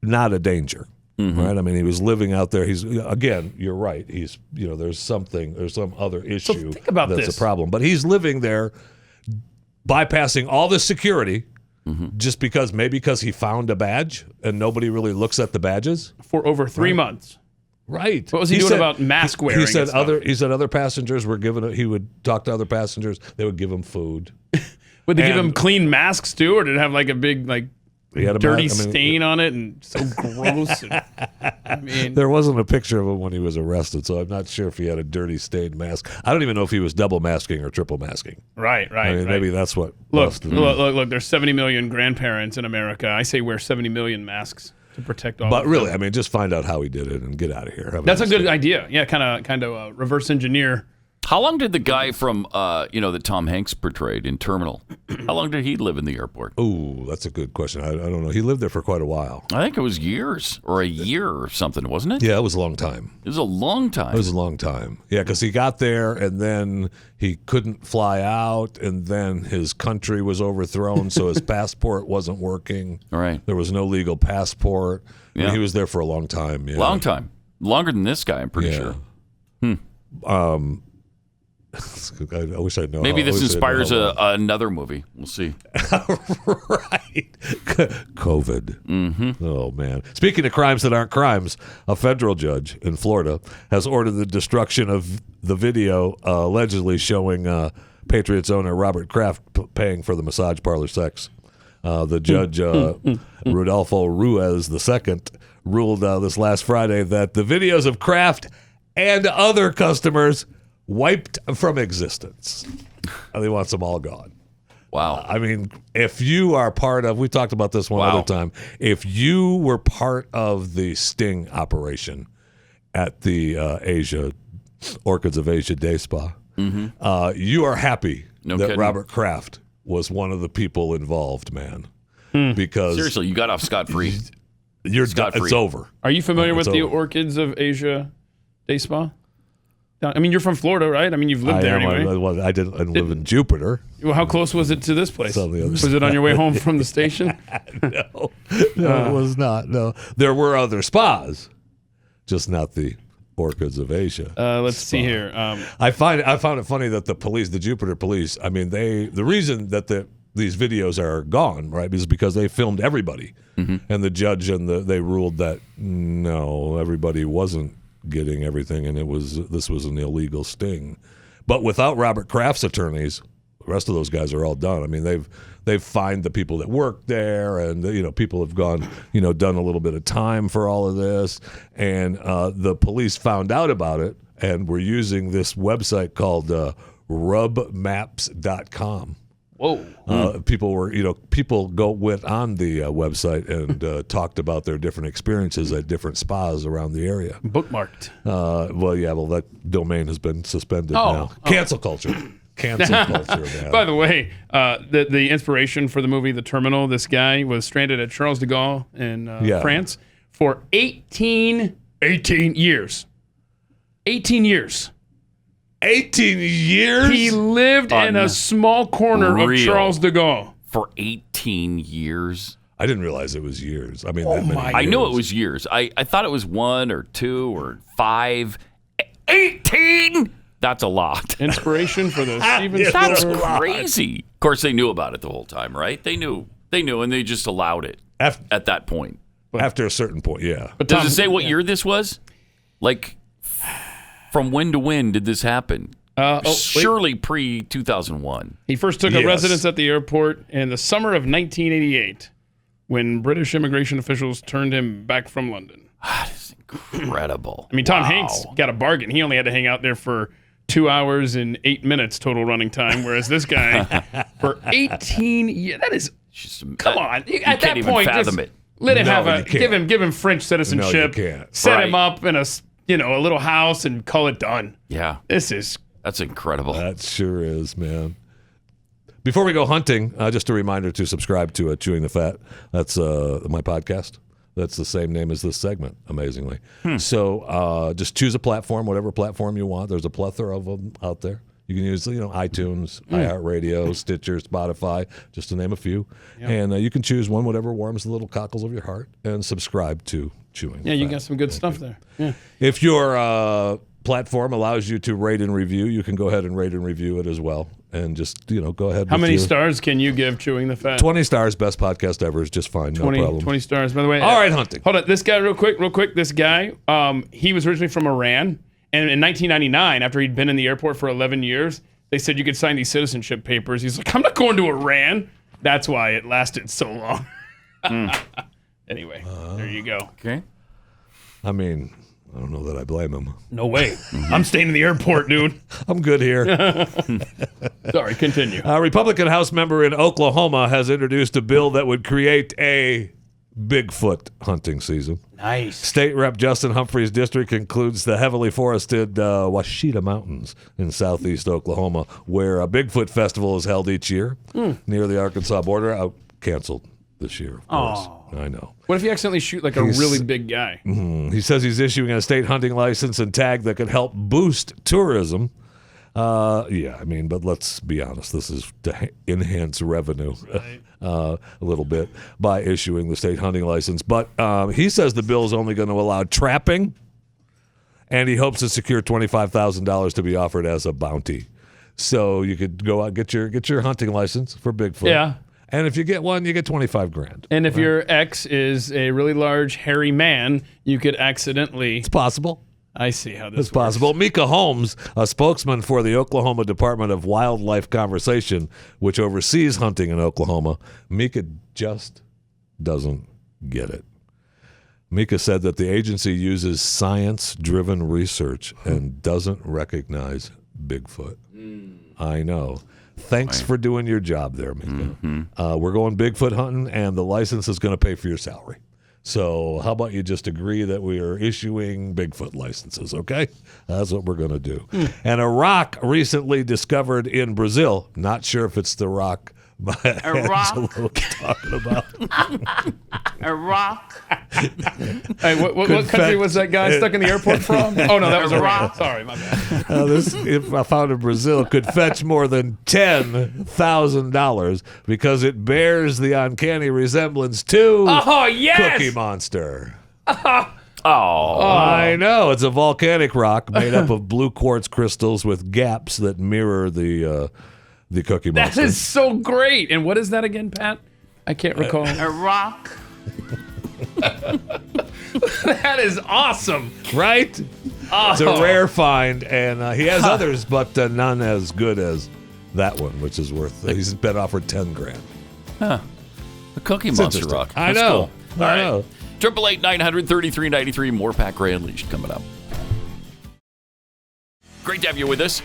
not a danger, right? I mean, he was living out there. You're right. There's some other issue so think about that's this. a problem. But he's living there, bypassing all the security, just because he found a badge and nobody really looks at the badges for over 3 months. Right. What was he doing about mask wearing? He said other passengers were given. He would talk to other passengers. They would give him food. Would they give him clean masks too, or did it have like a big dirty stain on it and so gross? There wasn't a picture of him when he was arrested, so I'm not sure if he had a dirty stained mask. I don't even know if he was double masking or triple masking. Right. Maybe that's what. Look. There's 70 million grandparents in America. I say wear 70 million masks to protect all. But really, just find out how he did it and get out of here. That's a good idea. Yeah, kind of reverse engineer How long did the guy from, that Tom Hanks portrayed in Terminal, how long did he live in the airport? Oh, that's a good question. I don't know. He lived there for quite a while. I think it was years or a year or something, wasn't it? Yeah, it was a long time. It was a long time. It was a long time. Yeah, because he got there and then he couldn't fly out, and then his country was overthrown, so his passport wasn't working. Right. There was no legal passport. Yeah. And he was there for a long time. Yeah. Long time. Longer than this guy, I'm pretty sure. I wish I'd known. Maybe this inspires another movie. We'll see. Right. COVID. Mm-hmm. Oh, man. Speaking of crimes that aren't crimes, a federal judge in Florida has ordered the destruction of the video allegedly showing Patriots owner Robert Kraft paying for the massage parlor sex. The judge, Rodolfo Ruiz II, ruled this last Friday that the videos of Kraft and other customers wiped from existence. And he wants them all gone. Wow. I mean, if you are part of, we talked about this one other time, if you were part of the sting operation at the Orchids of Asia Day Spa, you are happy that kidding. Robert Kraft was one of the people involved, man. Because seriously, you got off scot-free. It's over. Are you familiar with the Orchids of Asia Day Spa? I mean, you're from Florida, right? I mean, you've lived there anyway. I didn't live in Jupiter. Well, how close was it to this place? On the other was it on your way home from the station? No, it was not. No, there were other spas, just not the Orchids of Asia. Let's see here. I found it funny that the police, the Jupiter police, I mean, the reason that these videos are gone, right, is because they filmed everybody, and the judge they ruled that no, everybody wasn't getting everything, and this was an illegal sting. But without Robert Kraft's attorneys, the rest of those guys are all done. I mean, they've fined the people that work there, and people have gone, done a little bit of time for all of this, and the police found out about it and were using this website called rubmaps.com. Whoa. People went on the website and talked about their different experiences at different spas around the area. Bookmarked. Well, that domain has been suspended now. Cancel culture. Cancel culture, man. By the way, the inspiration for the movie The Terminal, this guy was stranded at Charles de Gaulle in France for 18 years. 18 years. 18 years? He lived in a small corner of Charles de Gaulle. For 18 years? I didn't realize it was years. I mean, that many years. I knew it was years. I thought it was 1 or 2 or 5. 18? That's a lot. Inspiration for the Steven That's Spielberg. crazy. Of course, they knew about it the whole time, right? They knew, and they just allowed it at that point. After a certain point, yeah. But does it say what year this was? Like, from when to when did this happen? Surely pre-2001. He first took a residence at the airport in the summer of 1988 when British immigration officials turned him back from London. That is incredible. I mean, Tom Hanks got a bargain. He only had to hang out there for 2 hours and 8 minutes total running time, whereas this guy, for 18 years, that is, come on. At that point, fathom it. Let him give him French citizenship, set him up in a little house and call it done. Yeah. That's incredible. That sure is, man. Before we go hunting, just a reminder to subscribe to Chewing the Fat. That's my podcast. That's the same name as this segment, amazingly. So just choose a platform, whatever platform you want. There's a plethora of them out there. You can use, iTunes, iHeartRadio, Stitcher, Spotify, just to name a few. Yep. And you can choose one, whatever warms the little cockles of your heart, and subscribe to Chewing the Fat. You got some good stuff there. Yeah. If your platform allows you to rate and review, you can go ahead and rate and review it as well. And just, go ahead. How many stars can you give Chewing the Fat? 20 stars, best podcast ever is just fine. No problem. 20 stars. By the way. All right, hunting. Hold on. This guy, real quick. This guy, he was originally from Iran. And in 1999, after he'd been in the airport for 11 years, they said you could sign these citizenship papers. He's like, I'm not going to Iran. That's why it lasted so long. Anyway, there you go. Okay. I mean, I don't know that I blame him. No way. I'm staying in the airport, dude. I'm good here. Sorry, continue. A Republican House member in Oklahoma has introduced a bill that would create a Bigfoot hunting season. Nice. State Rep Justin Humphrey's district includes the heavily forested Washita Mountains in southeast Oklahoma, where a Bigfoot festival is held each year near the Arkansas border. Canceled this year, of course. I know. What if you accidentally shoot like a really big guy? He says he's issuing a state hunting license and tag that could help boost tourism. But let's be honest. This is to enhance revenue a little bit by issuing the state hunting license. But he says the bill is only going to allow trapping, and he hopes to secure $25,000 to be offered as a bounty. So you could go out get your hunting license for Bigfoot. Yeah. And if you get one, you get $25,000. And if your ex is a really large, hairy man, you could accidentally. It's possible. I see how this It's possible. Mika Holmes, a spokesman for the Oklahoma Department of Wildlife Conservation, which oversees hunting in Oklahoma, Mika just doesn't get it. Mika said that the agency uses science-driven research and doesn't recognize Bigfoot. I know. Thanks for doing your job there, Mika. We're going Bigfoot hunting, and the license is going to pay for your salary. So how about you just agree that we are issuing Bigfoot licenses, okay? That's what we're going to do. And a rock recently discovered in Brazil, not sure if it's the rock Angelo was talking about. A rock. Hey, what country was that guy stuck in the airport from? Oh, no, that was Iran. Sorry, my bad. This, if I found in Brazil, could fetch more than $10,000 because it bears the uncanny resemblance to Cookie Monster. I know. It's a volcanic rock made up of blue quartz crystals with gaps that mirror the Cookie Monster. That is so great. And what is that again, Pat? I can't recall. A rock. That is awesome. Right? Oh. It's a rare find, and he has others, but none as good as that one, which is worth. He's been offered $10,000. Huh? The Cookie Monster rock. I know. Cool. All right. 888-900-3393. More Pat Gray Unleashed coming up. Great to have you with us.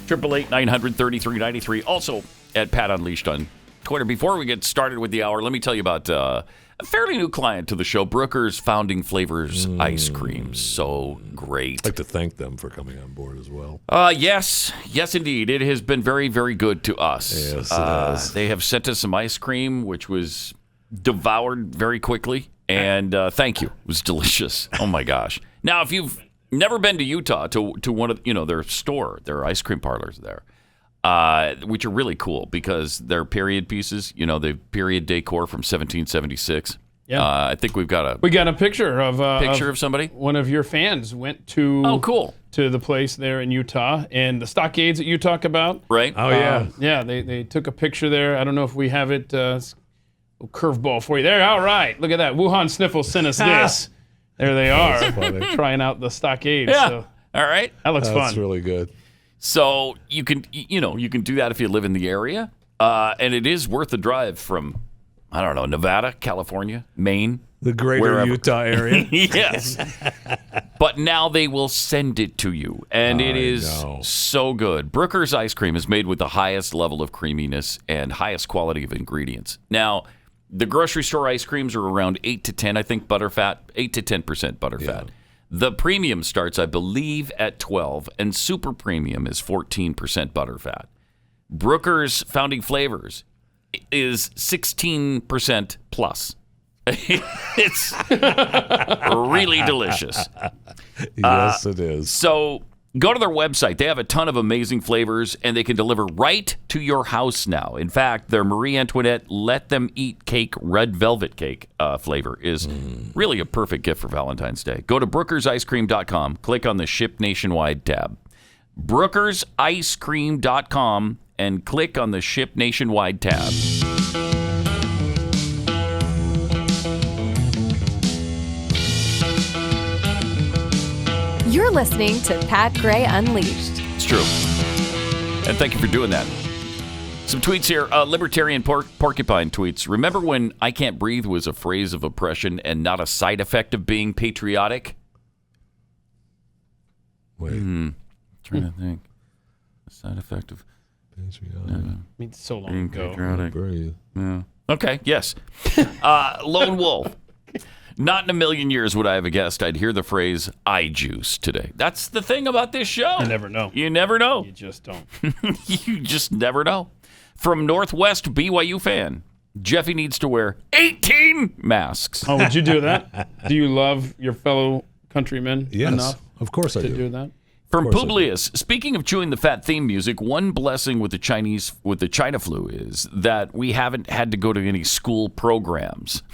888-900-3393. Also at Pat Unleashed on Twitter. Before we get started with the hour, let me tell you about a fairly new client to the show, Brooker's Founding Flavors Ice Cream. So great. I'd like to thank them for coming on board as well. Yes, indeed. It has been very, very good to us. Yes, it has. They have sent us some ice cream, which was devoured very quickly. And thank you. It was delicious. Oh, my gosh. Now, if you've never been to Utah to one of their ice cream parlors there, which are really cool because they're period pieces. The period decor from 1776. Yeah, I think we got a picture of somebody. One of your fans went to to the place there in Utah, and the stockades that you talk about. Right. Oh yeah, yeah. They took a picture there. I don't know if we have it. Curveball for you there. All right, look at that. Wuhan Sniffle sent us this. There they are, trying out the stockade. Yeah. So all right. That looks fun. That's really good. So you can do that if you live in the area, and it is worth the drive from, I don't know, Nevada, California, Maine, the greater wherever. Utah area. Yes. But now they will send it to you, and it is so good. Brooker's ice cream is made with the highest level of creaminess and highest quality of ingredients. Now, the grocery store ice creams are around 8 to 10, I think, butterfat, 8 to 10% butterfat. The premium starts, I believe, at 12, and super premium is 14% butterfat. Brooker's Founding Flavors is 16% plus. It's really delicious. Yes, it is. So go to their website. They have a ton of amazing flavors, and they can deliver right to your house now. In fact, their Marie Antoinette Let Them Eat Cake Red Velvet Cake flavor is really a perfect gift for Valentine's Day. Go to brookersicecream.com. Click on the Ship Nationwide tab. brookersicecream.com and click on the Ship Nationwide tab. You're listening to Pat Gray Unleashed. It's true. And thank you for doing that. Some tweets here. Libertarian Porcupine tweets. Remember when I can't breathe was a phrase of oppression and not a side effect of being patriotic? Wait. Trying to think. A side effect of patriotic. I mean, so long being ago. patriotic. Breathe. Yeah. Okay, yes. Lone Wolf. Not in a million years would I have guessed I'd hear the phrase "I juice" today. That's the thing about this show. You never know. You never know. You just don't. You just never know. From Northwest BYU fan, Jeffy needs to wear 18 masks. Oh, would you do that? Do you love your fellow countrymen enough? Of course I to do. do that? From Publius, speaking of chewing the fat theme music, one blessing with the China flu is that we haven't had to go to any school programs.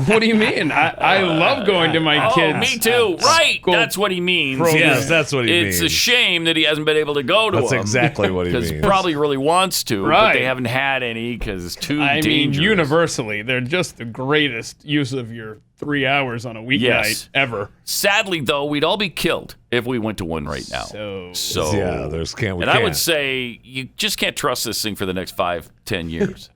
What do you mean? I love going to my kids. Oh, me too. Right. That's what he means. Yes, that's what he means. It's a shame that he hasn't been able to go to them. That's exactly what he means. Because probably really wants to, but they haven't had any because it's too dangerous. mean, universally, they're just the greatest use of your 3 hours on a weeknight ever. Sadly, though, we'd all be killed if we went to one right now. So yeah, I would say you just can't trust this thing for the next 5-10 years.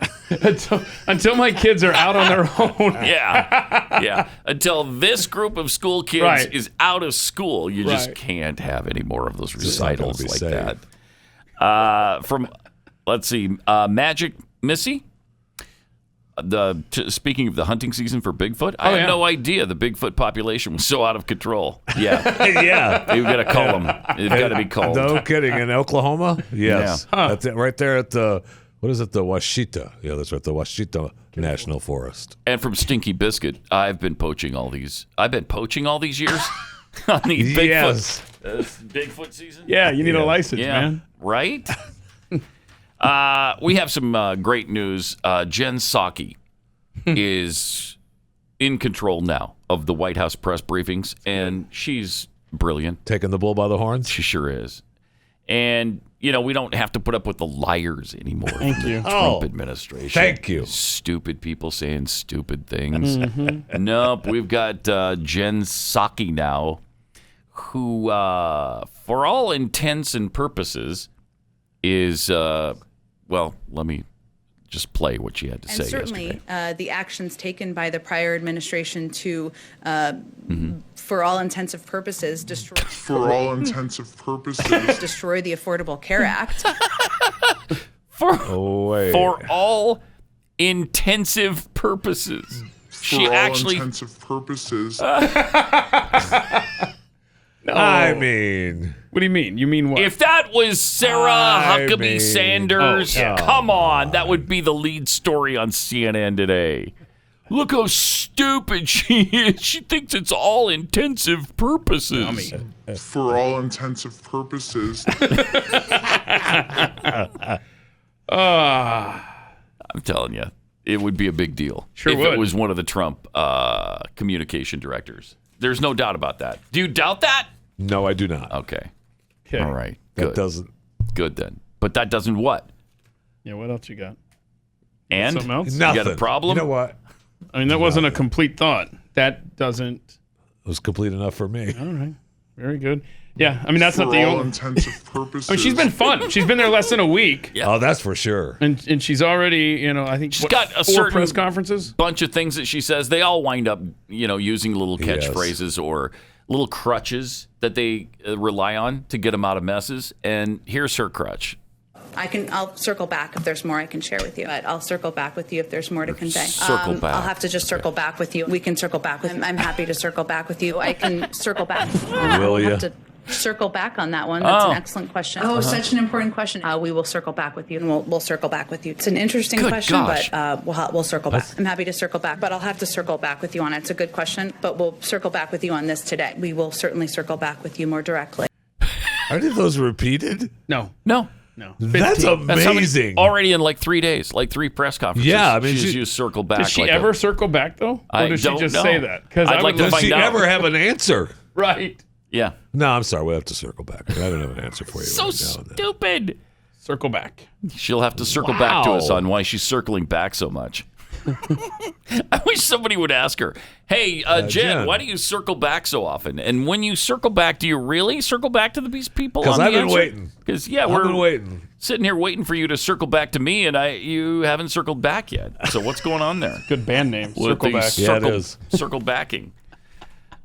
until my kids are out on their own. Yeah. Until this group of school kids is out of school, you just can't have any more of those recitals like that. Let's see, Magic Missy. Speaking of the hunting season for Bigfoot, I had no idea the Bigfoot population was so out of control. Yeah. You've got to call them. They've got to be called. No kidding. In Oklahoma? Yes. Yeah. That's it, right there at the, what is it, the Washita. Yeah, that's right, the Washita National Forest. And from Stinky Biscuit, I've been poaching all these years on these Bigfoot. Bigfoot season? Yeah, you need a license, man. Right? We have some great news. Jen Psaki is in control now of the White House press briefings, and she's brilliant. Taking the bull by the horns? She sure is. And, we don't have to put up with the liars anymore. Thank you. Trump administration. Thank you. Stupid people saying stupid things. Nope, we've got Jen Psaki now, who, for all intents and purposes, is, let me just play what she had to say yesterday. And certainly the actions taken by the prior administration to, for all intensive purposes, destroy the Affordable Care Act. For all intensive purposes. I mean, what do you mean? You mean what? If that was Sarah Huckabee Sanders, come on, that would be the lead story on CNN today. Look how stupid she is. She thinks it's all intensive purposes. For all intensive purposes. I'm telling you, it would be a big deal if it was one of the Trump communication directors. There's no doubt about that. Do you doubt that? No, I do not. Okay. All right. That doesn't. Good then. But that doesn't what? Yeah, what else you got? And? Something else? Nothing. You got a problem? You know what? I mean, that wasn't a complete thought. That doesn't. It was complete enough for me. All right. Very good. Yeah, I mean, that's not For the all only. intensive purposes. I mean, she's been fun. She's been there less than a week. Yeah. Oh, that's for sure. And she's already, I think she's got a 4 certain press conferences. Bunch of things that she says. They all wind up, using little catchphrases or little crutches that they rely on to get them out of messes. And here's her crutch. I'll circle back if there's more I can share with you. But I'll circle back with you if there's more to convey. Circle back. I'll have to just circle back with you. We can circle back with. I'm happy to circle back with you. I can circle back. Will you? Have to circle back on that one. That's an excellent question. Such an important question. We will circle back with you, and we'll circle back with you. It's an interesting question, but we'll circle back. I'm happy to circle back, but I'll have to circle back with you on it. It's a good question, but we'll circle back with you on this today. We will certainly circle back with you more directly. Are any of those repeated? No. That's amazing. Already in like 3 days, like 3 press conferences. Yeah, I mean, she's used circle back. Does she ever circle back though, or does she just say that? Because I'd like to find out. Does she ever have an answer? Right. Yeah. No, I'm sorry. We'll have to circle back. I don't have an answer for you. So stupid. Circle back. She'll have to circle back to us on why she's circling back so much. I wish somebody would ask her, hey, Jen, why do you circle back so often? And when you circle back, do you really circle back to these people? Because I've been waiting. Because, we're waiting. Sitting here waiting for you to circle back to me, and you haven't circled back yet. So what's going on there? Good band name. Circle back. Yeah, it is. Circle backing.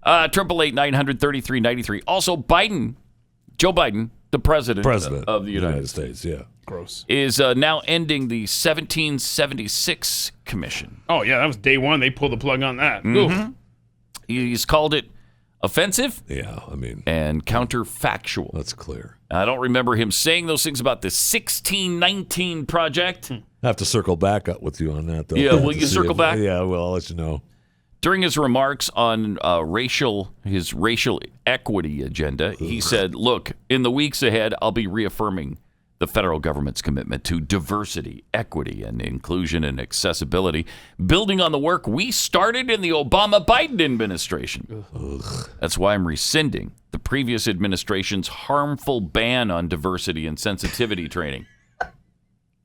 888-933-93. Also, Joe Biden the president of the United States. Yeah. Gross. Is now ending the 1776 Commission. Oh, yeah, that was day one. They pulled the plug on that. Mm-hmm. He's called it offensive. Yeah, I mean. And counterfactual. That's clear. I don't remember him saying those things about the 1619 Project. I have to circle back up with you on that, though. Yeah, will you circle back? Yeah, well, I'll let you know. During his remarks on his racial equity agenda, he said, look, in the weeks ahead, I'll be reaffirming the federal government's commitment to diversity, equity, and inclusion and accessibility, building on the work we started in the Obama-Biden administration. That's why I'm rescinding the previous administration's harmful ban on diversity and sensitivity training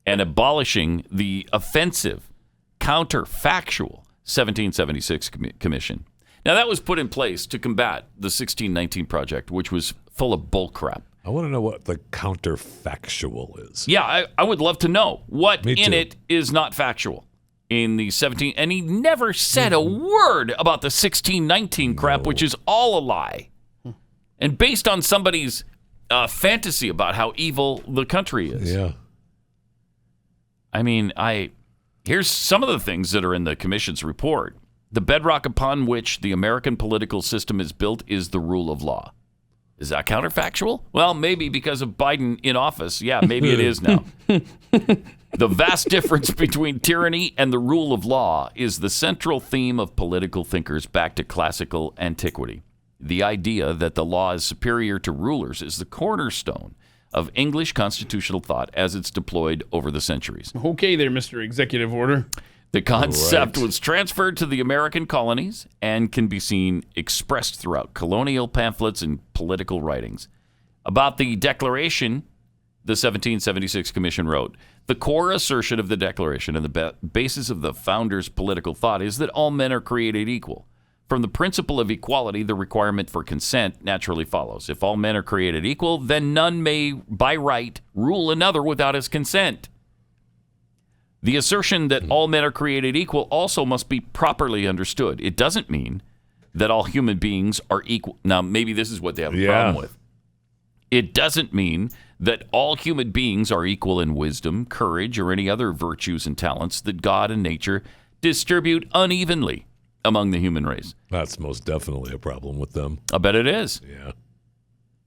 and abolishing the offensive, counterfactual 1776 Commission. Now, that was put in place to combat the 1619 Project, which was full of bullcrap. I want to know what the counterfactual is. Yeah, I would love to know what in it is not factual in the 17. And he never said a word about the 1619 crap, which is all a lie. And based on somebody's fantasy about how evil the country is. Yeah. I mean, here's some of the things that are in the commission's report. The bedrock upon which the American political system is built is the rule of law. Is that counterfactual? Well, maybe because of Biden in office. Yeah, maybe it is now. The vast difference between tyranny and the rule of law is the central theme of political thinkers back to classical antiquity. The idea that the law is superior to rulers is the cornerstone of English constitutional thought as it's deployed over the centuries. Okay there, Mr. Executive Order. The concept was transferred to the American colonies and can be seen expressed throughout colonial pamphlets and political writings. About the Declaration, the 1776 Commission wrote, the core assertion of the Declaration and the basis of the founders' political thought is that all men are created equal. From the principle of equality, the requirement for consent naturally follows. If all men are created equal, then none may, by right, rule another without his consent. The assertion that all men are created equal also must be properly understood. It doesn't mean that all human beings are equal. Now, maybe this is what they have a problem with. It doesn't mean that all human beings are equal in wisdom, courage, or any other virtues and talents that God and nature distribute unevenly among the human race. That's most definitely a problem with them. I bet it is. Yeah.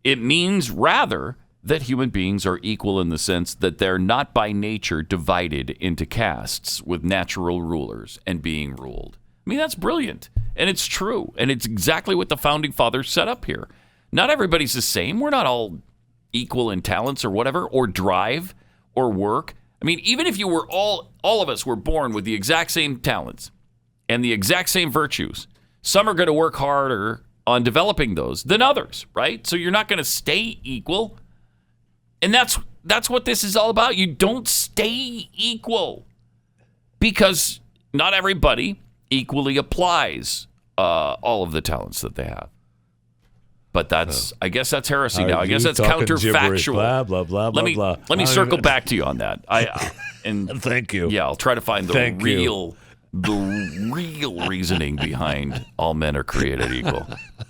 It means rather that human beings are equal in the sense that they're not by nature divided into castes with natural rulers and being ruled. I mean, that's brilliant, and it's true, and it's exactly what the Founding Fathers set up here. Not everybody's the same. We're not all equal in talents or whatever, or drive, or work. I mean, even if you were all of us were born with the exact same talents and the exact same virtues, some are going to work harder on developing those than others, right? So you're not going to stay equal. And that's what this is all about. You don't stay equal because not everybody equally applies all of the talents that they have. But I guess that's heresy now. I guess that's counterfactual. Blah, blah, blah, let me blah. Let me circle back to you on that. And thank you. Yeah, I'll try to find the real reasoning behind all men are created equal.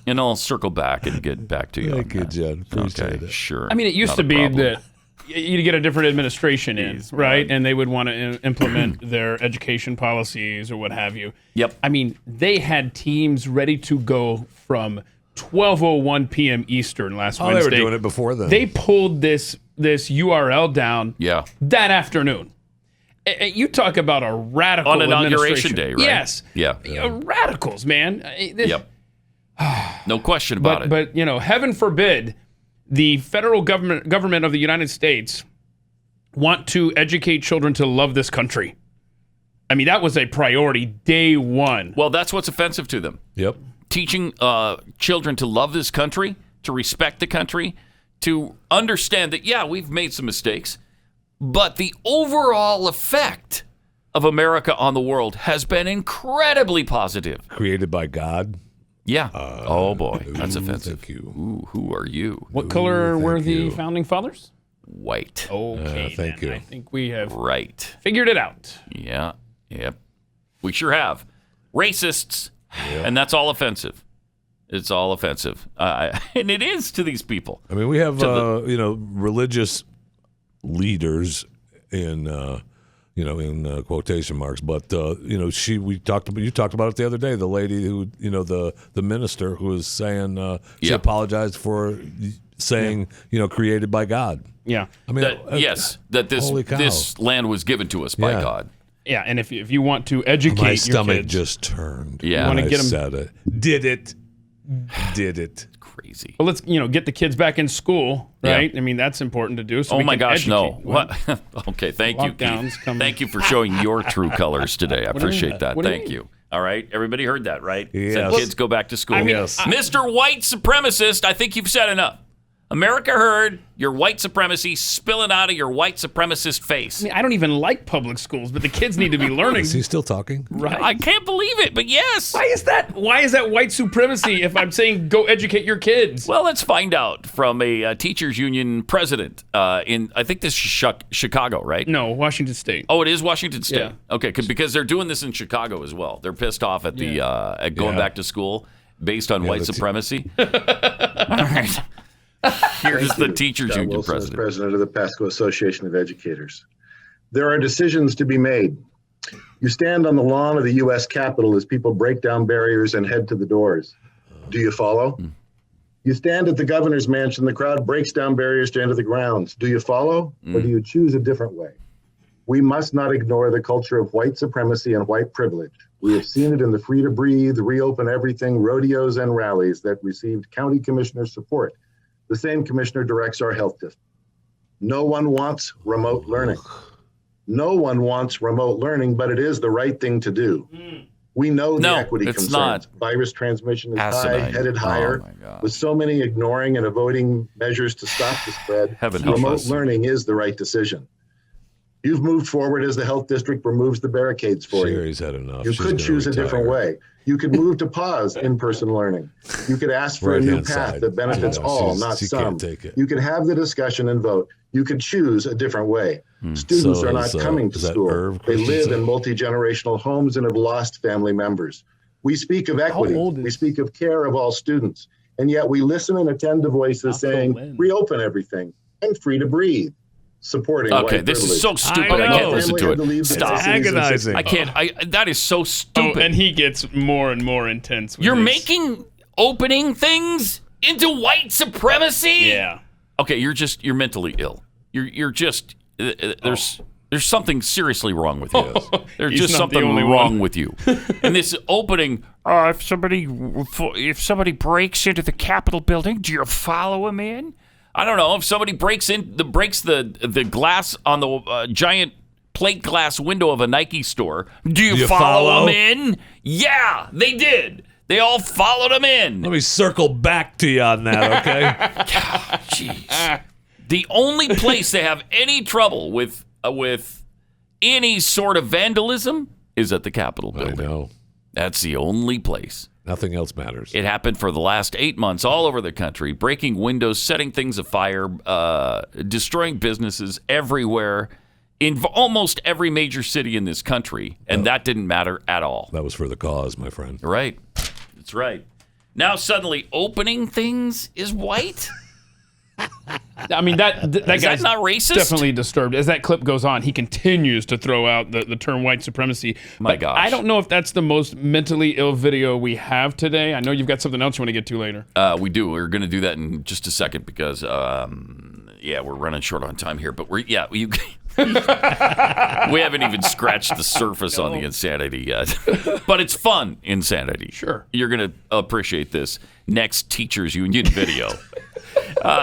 And I'll circle back and get back to you. Thank you, Jen. Appreciate it. Sure. I mean, it used to be that you'd get a different administration in, right? And they would want to implement their education policies or what have you. Yep. I mean, they had teams ready to go from 12:01 p.m. Eastern last Wednesday. They were doing it before then. They pulled this URL down that afternoon. You talk about a radical on Inauguration Day, right? Yes. Yeah. Radicals, man. Yep. No question about it. But, heaven forbid the federal government of the United States want to educate children to love this country. I mean, that was a priority day one. Well, that's what's offensive to them. Yep. Teaching children to love this country, to respect the country, to understand that, yeah, we've made some mistakes, but the overall effect of America on the world has been incredibly positive. Created by God. Yeah. Oh, boy. That's offensive. Thank you. Ooh, who are you? What color were the founding fathers? White. Okay. Thank you. I think we have figured it out. Yeah. Yep. We sure have. Racists. And that's all offensive. It's all offensive, and it is to these people. I mean, we have religious leaders in in quotation marks, but you talked about it the other day. The lady who the minister who was saying she apologized for saying created by God. Yeah, I mean, that this land was given to us by God. Yeah, and if you want to educate my your stomach kids, just turned. Yeah, when you want to I get them. Said it. Did it? Crazy. Well, let's get the kids back in school, right? I mean, that's important to do. So oh my gosh, educate. no! What? Okay, thank you. Thank you for showing your true colors today. I appreciate that. Thank you. All right, everybody heard that, right? Yes. Said kids go back to school. Yes. Mr. White Supremacist, I think you've said enough. America heard your white supremacy spilling out of your white supremacist face. I mean, I don't even like public schools, but the kids need to be learning. Is he still talking? Right. I can't believe it, but yes. Why is that white supremacy if I'm saying go educate your kids? Well, let's find out from a teachers union president in, I think this is Chicago, right? No, Washington State. Oh, it is Washington State. Yeah. Okay, because they're doing this in Chicago as well. They're pissed off at the at going back to school based on white supremacy. All right. Here's the teachers union Wilson president. President of the Pasco Association of Educators. There are decisions to be made. You stand on the lawn of the U.S. Capitol as people break down barriers and head to the doors. Do you follow? You stand at the governor's mansion. The crowd breaks down barriers to enter the grounds. Do you follow? Or do you choose a different way? We must not ignore the culture of white supremacy and white privilege. We have seen it in the Free to Breathe, Reopen Everything, rodeos, and rallies that received county commissioner support. The same commissioner directs our health district. No one wants remote learning. No one wants remote learning, but it is the right thing to do. We know the equity concerns. Not. Virus transmission is Asinine. high, headed higher. With so many ignoring and avoiding measures to stop the spread, remote learning is the right decision. You've moved forward as the health district removes the barricades for you. Sherry's had enough. You could choose a different way. You could move to pause in-person learning. You could ask for a new path that benefits all, not some. You could have the discussion and vote. You could choose a different way. Students are not coming to school. They live in multi-generational homes and have lost family members. We speak of equity. We speak of care of all students. And yet we listen and attend to voices saying, reopen everything and free to breathe. Supporting white this privilege. is so stupid. I can't listen to it. Stop. Agonizing. I can't. That is so stupid. Oh, and he gets more and more intense. With You're this. making opening things into white supremacy? Yeah. Okay, you're mentally ill. You're just there's something seriously wrong with you. There's He's just not something the only wrong one. with you. And this opening, if somebody breaks into the Capitol building, do you follow him in? I don't know. If somebody breaks the glass on the giant plate glass window of a Nike store, do you follow them in? Yeah, they did. They all followed him in. Let me circle back to you on that, okay? Jeez. The only place they have any trouble with any sort of vandalism is at the Capitol building. I know. That's the only place. Nothing else matters. It happened for the last 8 months all over the country, breaking windows, setting things afire, destroying businesses everywhere in almost every major city in this country, and that didn't matter at all. That was for the cause, my friend. Right. That's right. Now suddenly opening things is white? I mean, that Is guy's that not racist? definitely disturbed. As that clip goes on, he continues to throw out the term white supremacy. My But gosh. I don't know if that's the most mentally ill video we have today. I know you've got something else you want to get to later. We do. We're going to do that in just a second because, we're running short on time here. But we haven't even scratched the surface on the insanity yet. But it's fun insanity. Sure. You're going to appreciate this next teachers union video.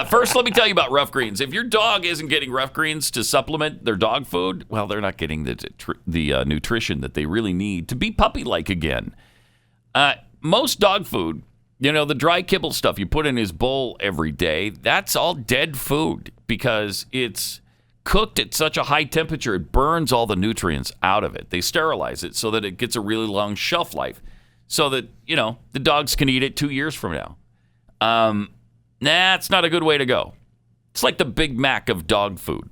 First, let me tell you about Rough Greens. If your dog isn't getting Rough Greens to supplement their dog food, well, they're not getting the nutrition that they really need to be puppy-like again. Most dog food, the dry kibble stuff you put in his bowl every day, that's all dead food because it's cooked at such a high temperature, it burns all the nutrients out of it. They sterilize it so that it gets a really long shelf life so that, the dogs can eat it 2 years from now. It's not a good way to go. It's like the Big Mac of dog food.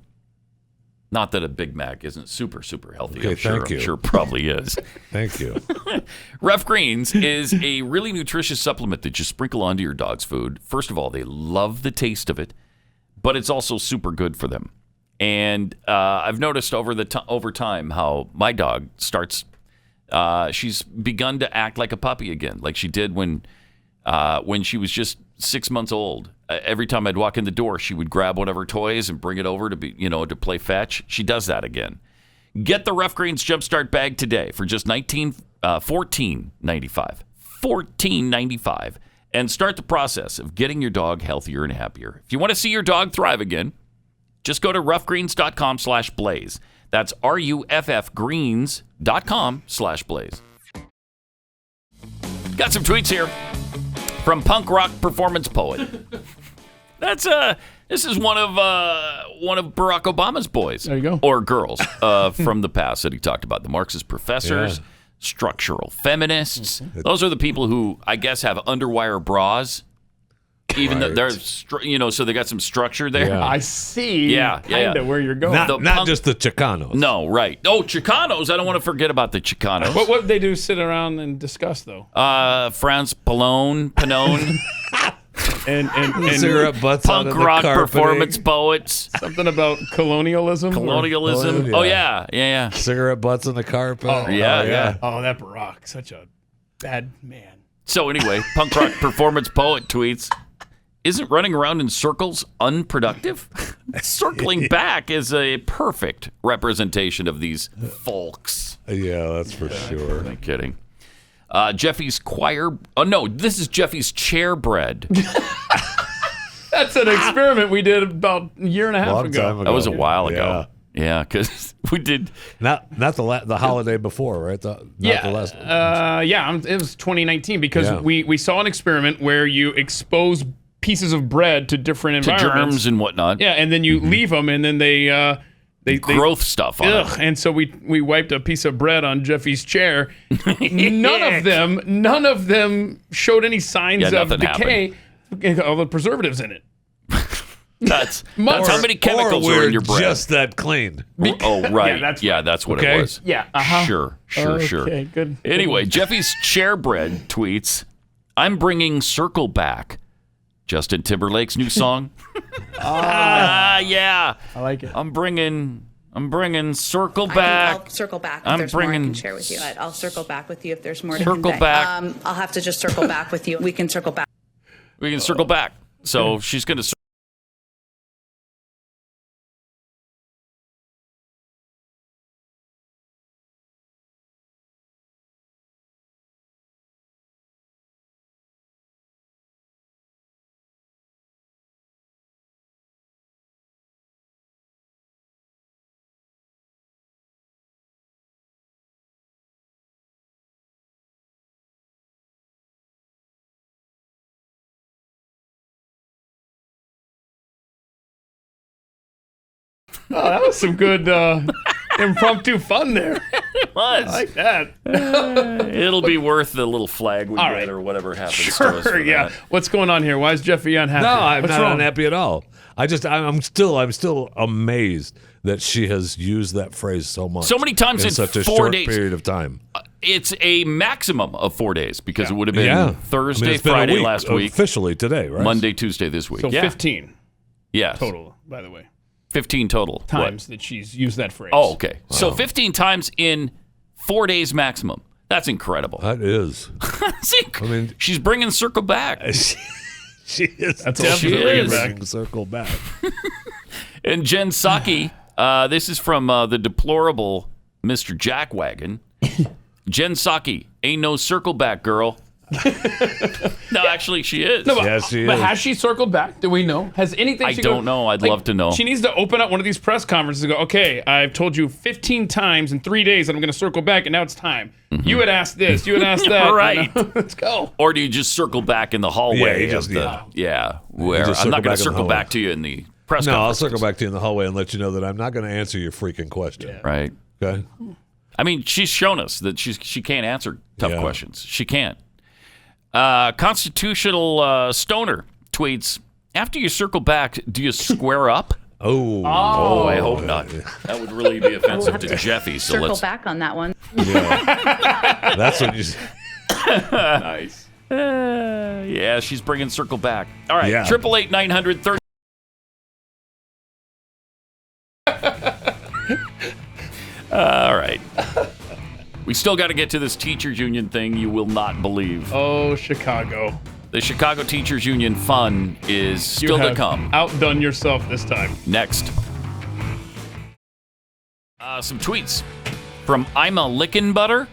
Not that a Big Mac isn't super, super healthy. Okay, thank you. I'm sure probably is. Thank you. Rough Greens is a really nutritious supplement that you sprinkle onto your dog's food. First of all, they love the taste of it, but it's also super good for them. And I've noticed over time how my dog starts. She's begun to act like a puppy again, like she did when she was just 6 months old. Every time I'd walk in the door, she would grab one of her toys and bring it over to to play fetch. She does that again. Get the Rough Greens Jumpstart bag today for just $14.95. $14.95, and start the process of getting your dog healthier and happier. If you want to see your dog thrive again, just go to roughgreens.com/blaze. That's RUFFgreens.com/blaze. Got some tweets here from punk rock performance poet. This is one of Barack Obama's boys. There you go. Or girls from the past that he talked about. The Marxist professors, structural feminists. Those are the people who I guess have underwire bras. Even though they're, so they got some structure there. Yeah. I see kind of where you're going. Not just the Chicanos. No, right. Oh, Chicanos. I don't want to forget about the Chicanos. What did they do sit around and discuss, though? Franz Panone. and cigarette butts punk rock performance poets. Something about colonialism. Colonialism. Oh, yeah. Cigarette butts on the carpet. Oh, yeah. Oh, that Barack. Such a bad man. So anyway, punk rock performance poet tweets, isn't running around in circles unproductive? Circling back is a perfect representation of these folks. Yeah, that's for sure. I'm kidding. Jeffy's choir. Oh, no, this is Jeffy's chair bread. That's an experiment we did about a year and a half ago. That was a while ago. Yeah, because we did not the holiday before, right? The last one. It was 2019 because we saw an experiment where you expose pieces of bread to different environments, to germs and whatnot. Yeah, and then you leave them, and then they growth stuff on it. And so we wiped a piece of bread on Jeffy's chair. None of them showed any signs of decay. All the preservatives in it. That's how many chemicals are in your bread. Just that clean. Oh, right. That's what it was. Yeah. Sure. Okay, good. Anyway, Jeffy's chair bread tweets, I'm bringing Circle Back. Justin Timberlake's new song. Yeah. I like it. I'm bringing Circle Back. I'll circle back if there's more I can share with you. I'll circle back with you if there's more to convey. Circle back. I'll have to just circle back with you. We can circle back. We can circle back. So she's going to. Oh, that was some good impromptu fun there. It was. I like that. It'll be worth the little flag we get or whatever happens to us for that. What's going on here? Why is Jeffy unhappy? No, I'm not unhappy at all. I'm still amazed that she has used that phrase so much. So many times in such a 4 short days. period of time. It's a maximum of 4 days because it would have been Thursday, it's been Friday a week, last week. Officially today, right? Monday, Tuesday this week. So 15 Yes. total, by the way. 15 total. Times that she's used that phrase. Oh, okay. Wow. So 15 times in 4 days maximum. That's incredible. That is. She's bringing Circle Back. She is. That's all she's bringing back. Circle back. And Jen Psaki, this is from the deplorable Mr. Jackwagon. Jen Psaki, ain't no circle back, girl. No, actually, she is. No, but, yes, she but is. has she circled back? Do we know? Has anything? I don't know. I'd love to know. She needs to open up one of these press conferences and go, okay, I've told you 15 times in 3 days that I'm going to circle back, and now it's time. Mm-hmm. You had asked this. You had asked that. Right. Let's go. Or do you just circle back in the hallway? Where I'm not going to circle back to you in the press conference. No, I'll circle back to you in the hallway and let you know that I'm not going to answer your freaking question. Yeah. Right. Okay. I mean, she's shown us that she can't answer tough questions. She can't. Constitutional Stoner tweets, after you circle back, do you square up? Oh, I hope not. That would really be offensive to Jeffy. So Circle let's back on that one. Yeah. That's what you. Nice. Yeah, she's bringing circle back. All right, 888-900-30. All right. We still got to get to this teachers union thing you will not believe. Oh, Chicago. The Chicago Teachers Union fun is still to come. Outdone yourself this time. Next. Some tweets from I'm a Lickin' Butter.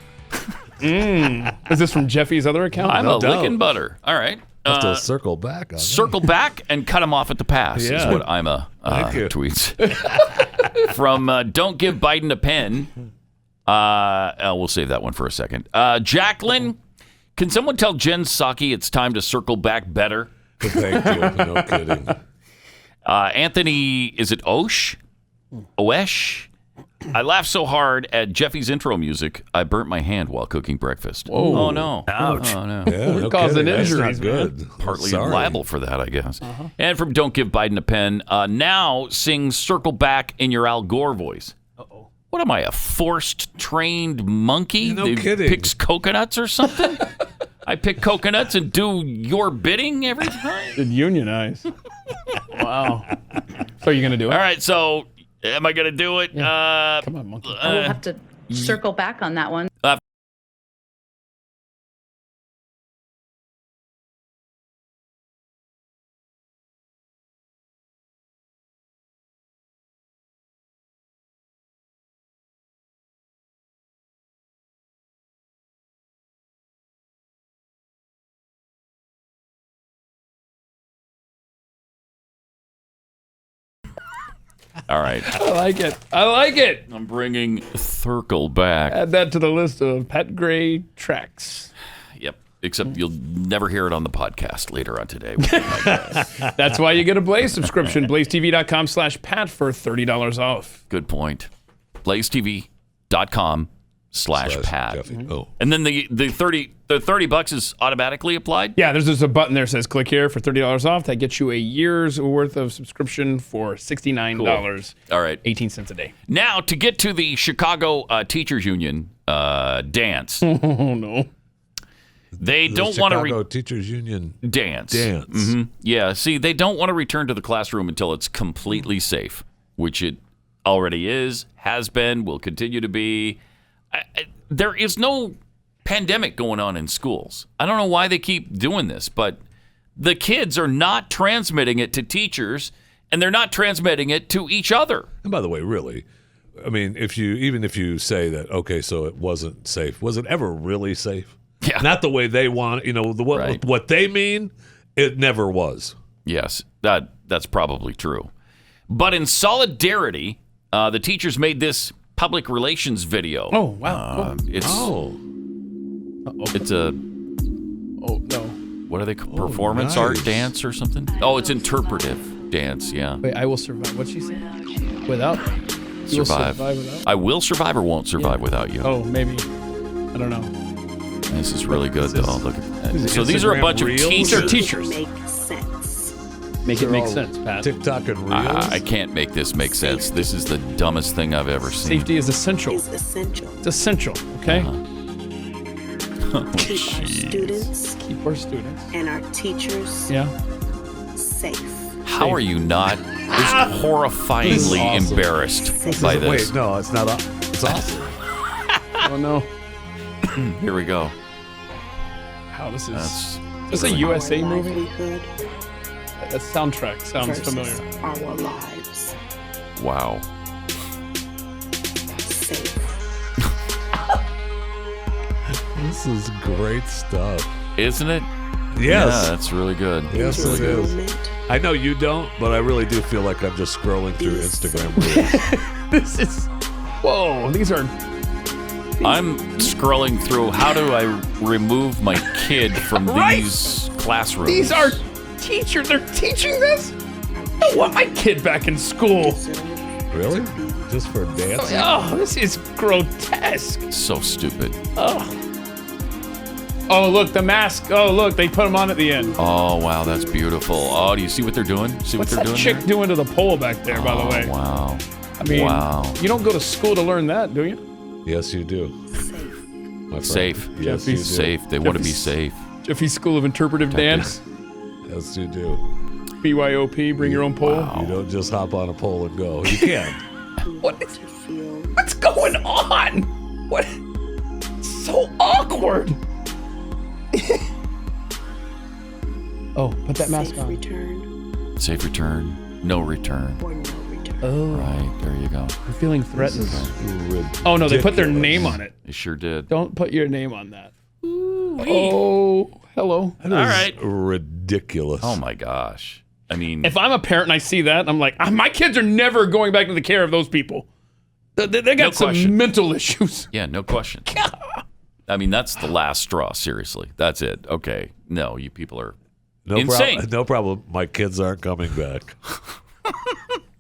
Is this from Jeffy's other account? I'm a Lickin' Butter. All right. Have to circle back on Circle back and cut him off at the pass is what I'm a tweets. From Don't Give Biden a Pen. We'll save that one for a second. Jacqueline, can someone tell Jen Psaki it's time to circle back better? Thank you. No kidding. Anthony, is it Osh? Oesh? I laughed so hard at Jeffy's intro music, I burnt my hand while cooking breakfast. Whoa. Oh, no. Ouch. Oh, no. Yeah, We're causing injuries, good. Partly Sorry. liable for that, I guess. And from Don't Give Biden a Pen, now sing Circle Back in your Al Gore voice. Uh-oh. What am I, a forced trained monkey No that kidding. picks coconuts or something? I pick coconuts and do your bidding every time? Did unionize. Wow. So are you going to do it? All right, so am I going to do it? Yeah. Come on, monkey. We'll have to circle back on that one. All right. I like it. I like it. I'm bringing Circle back. Add that to the list of Pat Gray tracks. Yep. Except you'll never hear it on the podcast later on today. That's why you get a Blaze subscription. BlazeTV.com/Pat for $30 off. Good point. BlazeTV.com/Pat. Jeffy. Oh. And then the $30 is automatically applied? Yeah, there's just a button there that says click here for $30 off. That gets you a year's worth of subscription for $69. Cool. All right. 18 cents a day. Now, to get to the Chicago Teachers Union dance. Oh, no. They The don't want to Chicago Teachers Union dance. Mm-hmm. Yeah, see, they don't want to return to the classroom until it's completely safe, which it already is, has been, will continue to be. There is no pandemic going on in schools. I don't know why they keep doing this, but the kids are not transmitting it to teachers, and they're not transmitting it to each other. And by the way, really, I mean, if you say that, okay, so it wasn't safe, was it ever really safe? Yeah. Not the way they want, what they mean, it never was. Yes, that's probably true. But in solidarity, the teachers made this public relations video. Oh, wow. It's a no. What are they? Performance art dance or something? Oh, it's interpretive dance. Yeah. Wait, I will survive. What'd she say? Without? You will Survive. without? I will survive or won't survive without you. Oh, maybe. I don't know. This is really good, though. Look at that. So these are a Instagram bunch reels? of teachers. These are teachers. Make sense. Make it make sense, Pat. TikTok and Reels. I can't make this make sense. This is the dumbest thing I've ever seen. Safety is essential. Is essential. It's essential, okay? Keep our students Keep our students. and our teachers Yeah. safe. How are you not just horrifyingly awesome. embarrassed by this? Wait, no, it's not. It's awesome. Oh, no. Here we go. Wow, this is... That's Is this a USA Our movie? livelihood That soundtrack sounds versus familiar. our lives. wow. Safe. This is great stuff. Isn't it? Yes. Yeah, that's really good. Yes, it is. Moment. I know you don't, but I really do feel like I'm just scrolling through Instagram Reels. This is... Whoa, these are... I'm scrolling through how do I remove my kid from Right. these classrooms. These are teachers. They're teaching this? I want my kid back in school. Really? Just for dancing? Oh, this is grotesque. so stupid. Oh. Oh, look, the mask. Oh, look, they put them on at the end. Oh, wow, that's beautiful. Oh, do you see what they're doing? See What's what they're that doing chick doing to the pole back there, by the way? Wow. I mean, wow. You don't go to school to learn that, do you? Yes, you do. Safe. Yes, Jeffy's safe. They want to be safe. Jeffy's School of Interpretive Dance. Yes, you do. BYOP, bring your own pole. Wow. You don't just hop on a pole and go. You can. What's going on? What? So awkward. Oh, put that mask on. Return. Safe return. No return. Or no return. Oh. Right, there you go. I'm feeling threatened. Oh, no, they put their name on it. They sure did. Don't put your name on that. Oh, hello. That All is right. ridiculous. Oh, my gosh. I mean, If I'm a parent and I see that, I'm like, my kids are never going back to the care of those people. They got No some question. mental issues. yeah, no question. I mean, that's the last straw, seriously. That's it. Okay. No, you people are insane. No problem. My kids aren't coming back.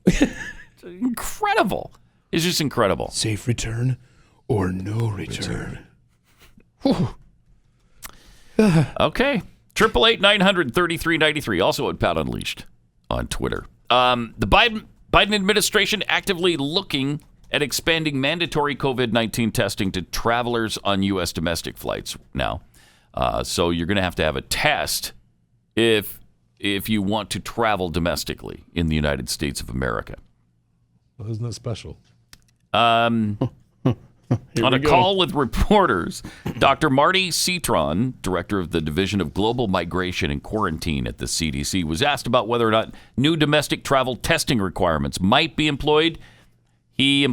It's incredible. It's just incredible. Safe return or no return. Okay. 888-900-3393. Also at Pat Unleashed on Twitter. The Biden administration actively looking at expanding mandatory COVID-19 testing to travelers on U.S. domestic flights now. So you're going to have a test if you want to travel domestically in the United States of America. Well, isn't that special? On a call with reporters, Dr. Marty Citron, director of the Division of Global Migration and Quarantine at the CDC, was asked about whether or not new domestic travel testing requirements might be employed. He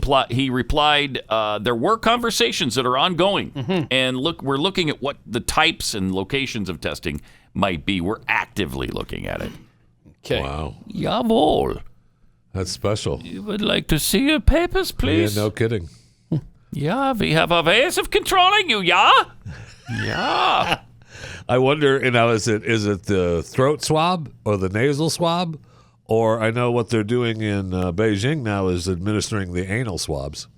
replied, there were conversations that are ongoing, and we're looking at what the types and locations of testing might be. We're actively looking at it. Okay. Wow. Jawohl. That's special. You would like to see your papers, please? Yeah, no kidding. Yeah, we have a ways of controlling you, yeah? Yeah. I wonder, is it the throat swab or the nasal swab? Or I know what they're doing in Beijing now is administering the anal swabs.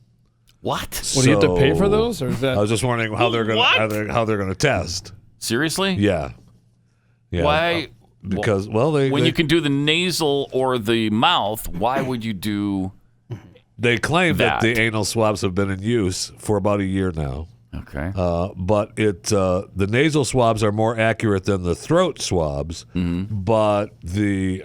What? Well, do you have to pay for those, or is that? I was just wondering how they're going to test. Seriously? Yeah. Why? Because when you can do the nasal or the mouth, why would you do? They claim that the anal swabs have been in use for about a year now. Okay. But the nasal swabs are more accurate than the throat swabs. Mm-hmm. But the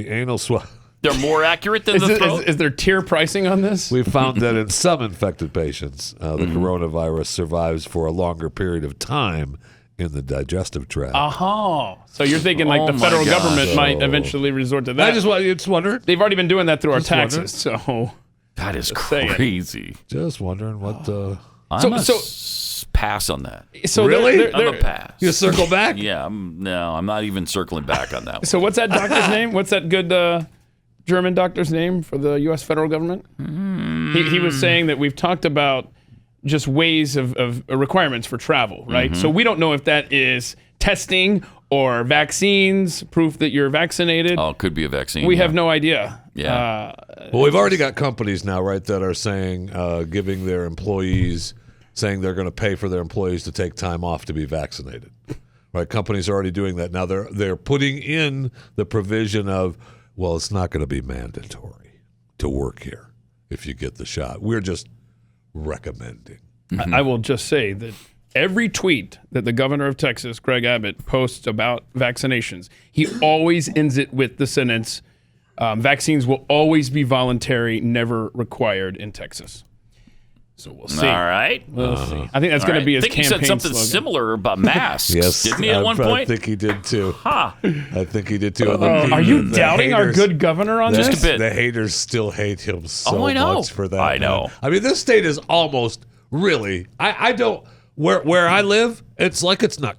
anal swab. They're more accurate than the throat? Is there tier pricing on this? We found that in some infected patients, the coronavirus survives for a longer period of time in the digestive tract. So you're thinking like the federal government might eventually resort to that. I just wonder. They've already been doing that through our taxes. So that is crazy. Just wondering what. I'm a pass on that. So really? I'm a pass. You circle back? Yeah. I'm not even circling back on that one. So what's that doctor's name? What's that good German doctor's name for the U.S. federal government? He was saying that we've talked about just ways of requirements for travel, right? Mm-hmm. So we don't know if that is testing or vaccines, proof that you're vaccinated. Oh, it could be a vaccine. We have no idea. Yeah. Well, we've already got companies now, right, that are saying, giving their employees, saying they're going to pay for their employees to take time off to be vaccinated. Right? Companies are already doing that. Now they're putting in the provision of, well, it's not going to be mandatory to work here if you get the shot. We're just recommending. I will just say that every tweet that the governor of Texas, Greg Abbott, posts about vaccinations, he always ends it with the sentence, vaccines will always be voluntary, never required in Texas. So we'll see. All right. We'll see. I think that's going to be his campaign slogan. I think he said something similar about masks. Yes. Didn't he at one point? I think he did too. I think he did too. Are you doubting our good governor on this? Just a bit. The haters still hate him so much for that. I know. I mean, this state is almost really. I don't. Where I live, it's like it's not.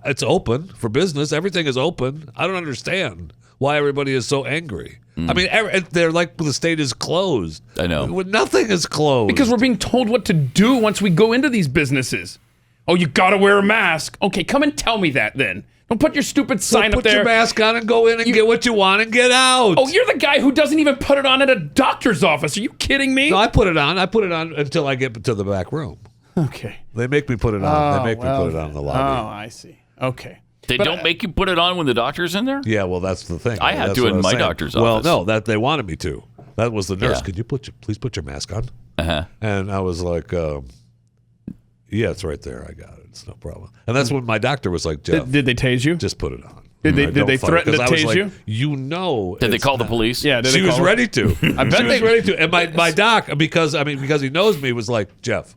It's open for business. Everything is open. I don't understand why everybody is so angry. I mean, they're like the state is closed. I know. Nothing is closed. Because we're being told what to do once we go into these businesses. Oh, you got to wear a mask. Okay, come and tell me that then. Don't put your stupid sign up there. Put your mask on and go in and get what you want and get out. Oh, you're the guy who doesn't even put it on at a doctor's office. Are you kidding me? No, I put it on. I put it on until I get to the back room. Okay. They make me put it on. They make me put it on in the lobby. Oh, I see. Okay. They don't make you put it on when the doctor's in there? Yeah, well, that's the thing. I had That's to what in was my saying. doctor's Well, office. no, that they wanted me to. That was the nurse. Yeah. Could you please put your mask on? Uh-huh. And I was like, yeah, it's right there. I got it. It's no problem. And that's when my doctor was like, Jeff. Did they tase you? Just put it on. Did they threaten to tase you? You know. Did they call the police? Yeah. She was ready to. I bet she was ready to. And my doc, because he knows me, was like, Jeff,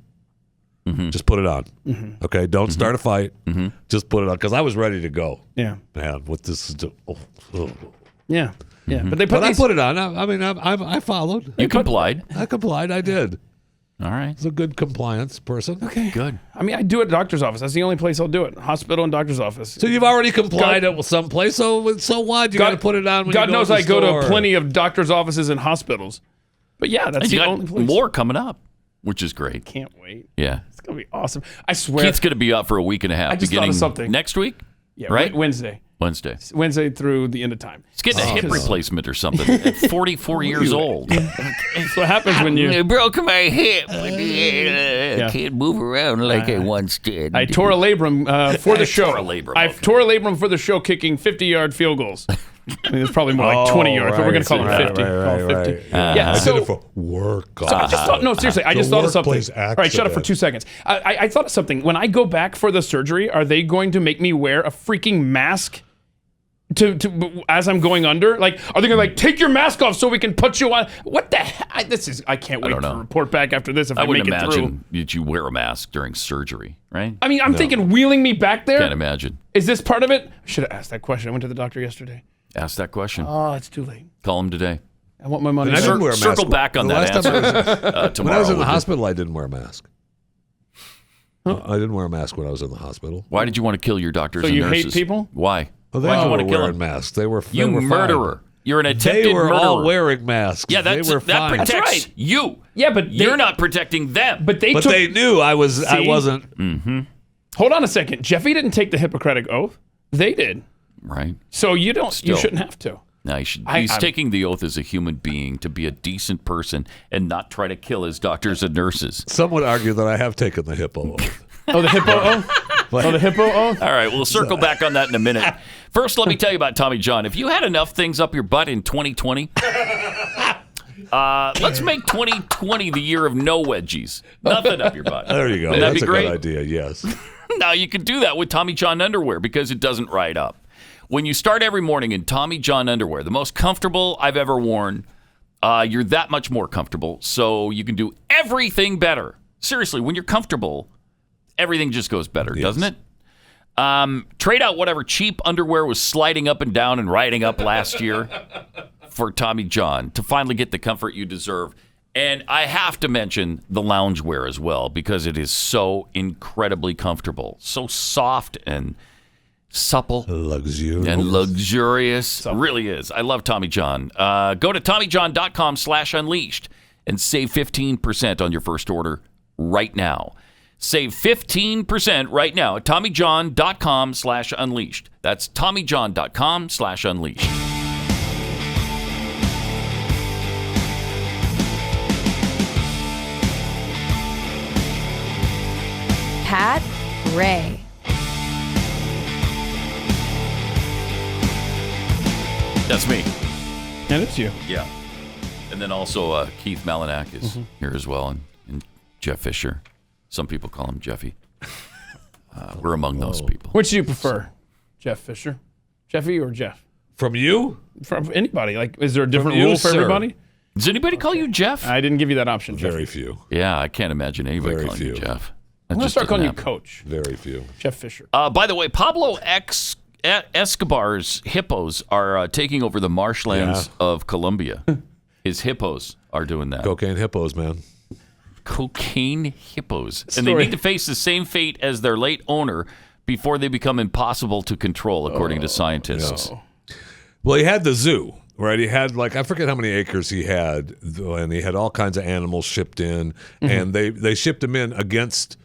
just put it on. Okay, don't start a fight. Just put it on, because I was ready to go. Yeah. Man, what this is. Yeah. Yeah. But I put it on. I followed. You complied. I complied. I did. All right. It's a good compliance person. Okay. Good. I mean, I do it at the doctor's office. That's the only place I'll do it. Hospital and doctor's office. So you've already complied at some place. So what? You got to put it on. When God you go knows to the I go store. to plenty of doctor's offices and hospitals. But yeah, that's And you the got only place. more coming up, which is great. Can't wait. Yeah. It's gonna be awesome. I swear. Keith's going to be out for a week and a half. I just thought beginning of something. next week? Yeah. Right? Wednesday through the end of time. He's getting a hip replacement or something at 44 years old. That's what happens when you. I broke my hip. I can't move around like I once did. I tore a labrum for the show. Tore a labrum, I okay. tore a labrum for the show, kicking 50-yard field goals. I mean, it's probably more like 20 yards, but we're going to call it 50. Right. Call it 50. Yeah, I so, did it for work. So I just thought, no, seriously, I just thought of something. workplace All right, shut up for accident. 2 seconds. I thought of something. When I go back for the surgery, are they going to make me wear a freaking mask to as I'm going under? Like, are they going to take your mask off so we can put you on? What the heck? I can't wait to report back after this if I wouldn't make it through. imagine that you wear a mask during surgery, right? I mean, I'm thinking wheeling me back there. Can't imagine. Is this part of it? I should have asked that question. I went to the doctor yesterday. Ask that question. Oh, it's too late. Call him today. I want my money. And I didn't wear a mask. Circle back on The that last time answer tomorrow. When I was in the We'll do- hospital, I didn't wear a mask. I didn't wear a mask when I was in the hospital. Why did you want to kill your doctors So and you nurses? hate people? Why? Well, they Why'd all you want were to kill wearing them? masks. They were You fine. murderer. You're an attempted They were murderer. all wearing masks. Yeah, they were that fine. protects That's right. you. Yeah, but You're not protecting them. But But they knew I wasn't. Mm-hmm. Hold on a second. Jeffy didn't take the Hippocratic Oath. They did. Right. So you don't. Still. You shouldn't have to. No, he's taking the oath as a human being to be a decent person and not try to kill his doctors and nurses. Some would argue that I have taken the hippo oath. Oh, the hippo oath? Oh, the hippo oath? All right, we'll circle back on that in a minute. First, let me tell you about Tommy John. If you had enough things up your butt in 2020, let's make 2020 the year of no wedgies. Nothing up your butt. There you go. Wouldn't that That's be a great? good idea, yes. Now, you can do that with Tommy John underwear because it doesn't ride up. When you start every morning in Tommy John underwear, the most comfortable I've ever worn, you're that much more comfortable, so you can do everything better. Seriously, when you're comfortable, everything just goes better, doesn't it? Trade out whatever cheap underwear was sliding up and down and riding up last year for Tommy John to finally get the comfort you deserve. And I have to mention the loungewear as well because it is so incredibly comfortable, so soft and supple. Luxurious. And luxurious. It really is. I love Tommy John. Go to TommyJohn.com/unleashed and save 15% on your first order right now. Save 15% right now at TommyJohn.com/unleashed. That's TommyJohn.com/unleashed. Pat Gray. That's me. And it's you. Yeah. And then also Keith Malinak is here as well, and Jeff Fisher. Some people call him Jeffy. We're among those people. Which do you prefer, Jeff Fisher? Jeffy or Jeff? From you? From anybody. Like, is there a different From you, rule for sir. everybody? Does anybody call you Jeff? I didn't give you that option, Jeff. Very few. Yeah, I can't imagine anybody Very calling you few. Jeff. I'm going to start calling you Coach. Very few. Jeff Fisher. By the way, Pablo Escobar's hippos are taking over the marshlands of Colombia. His hippos are doing that. Cocaine hippos, man. Cocaine hippos. And they need to face the same fate as their late owner before they become impossible to control, according to scientists. No. Well, he had the zoo, right? He had, I forget how many acres he had, and he had all kinds of animals shipped in, and they shipped them in against,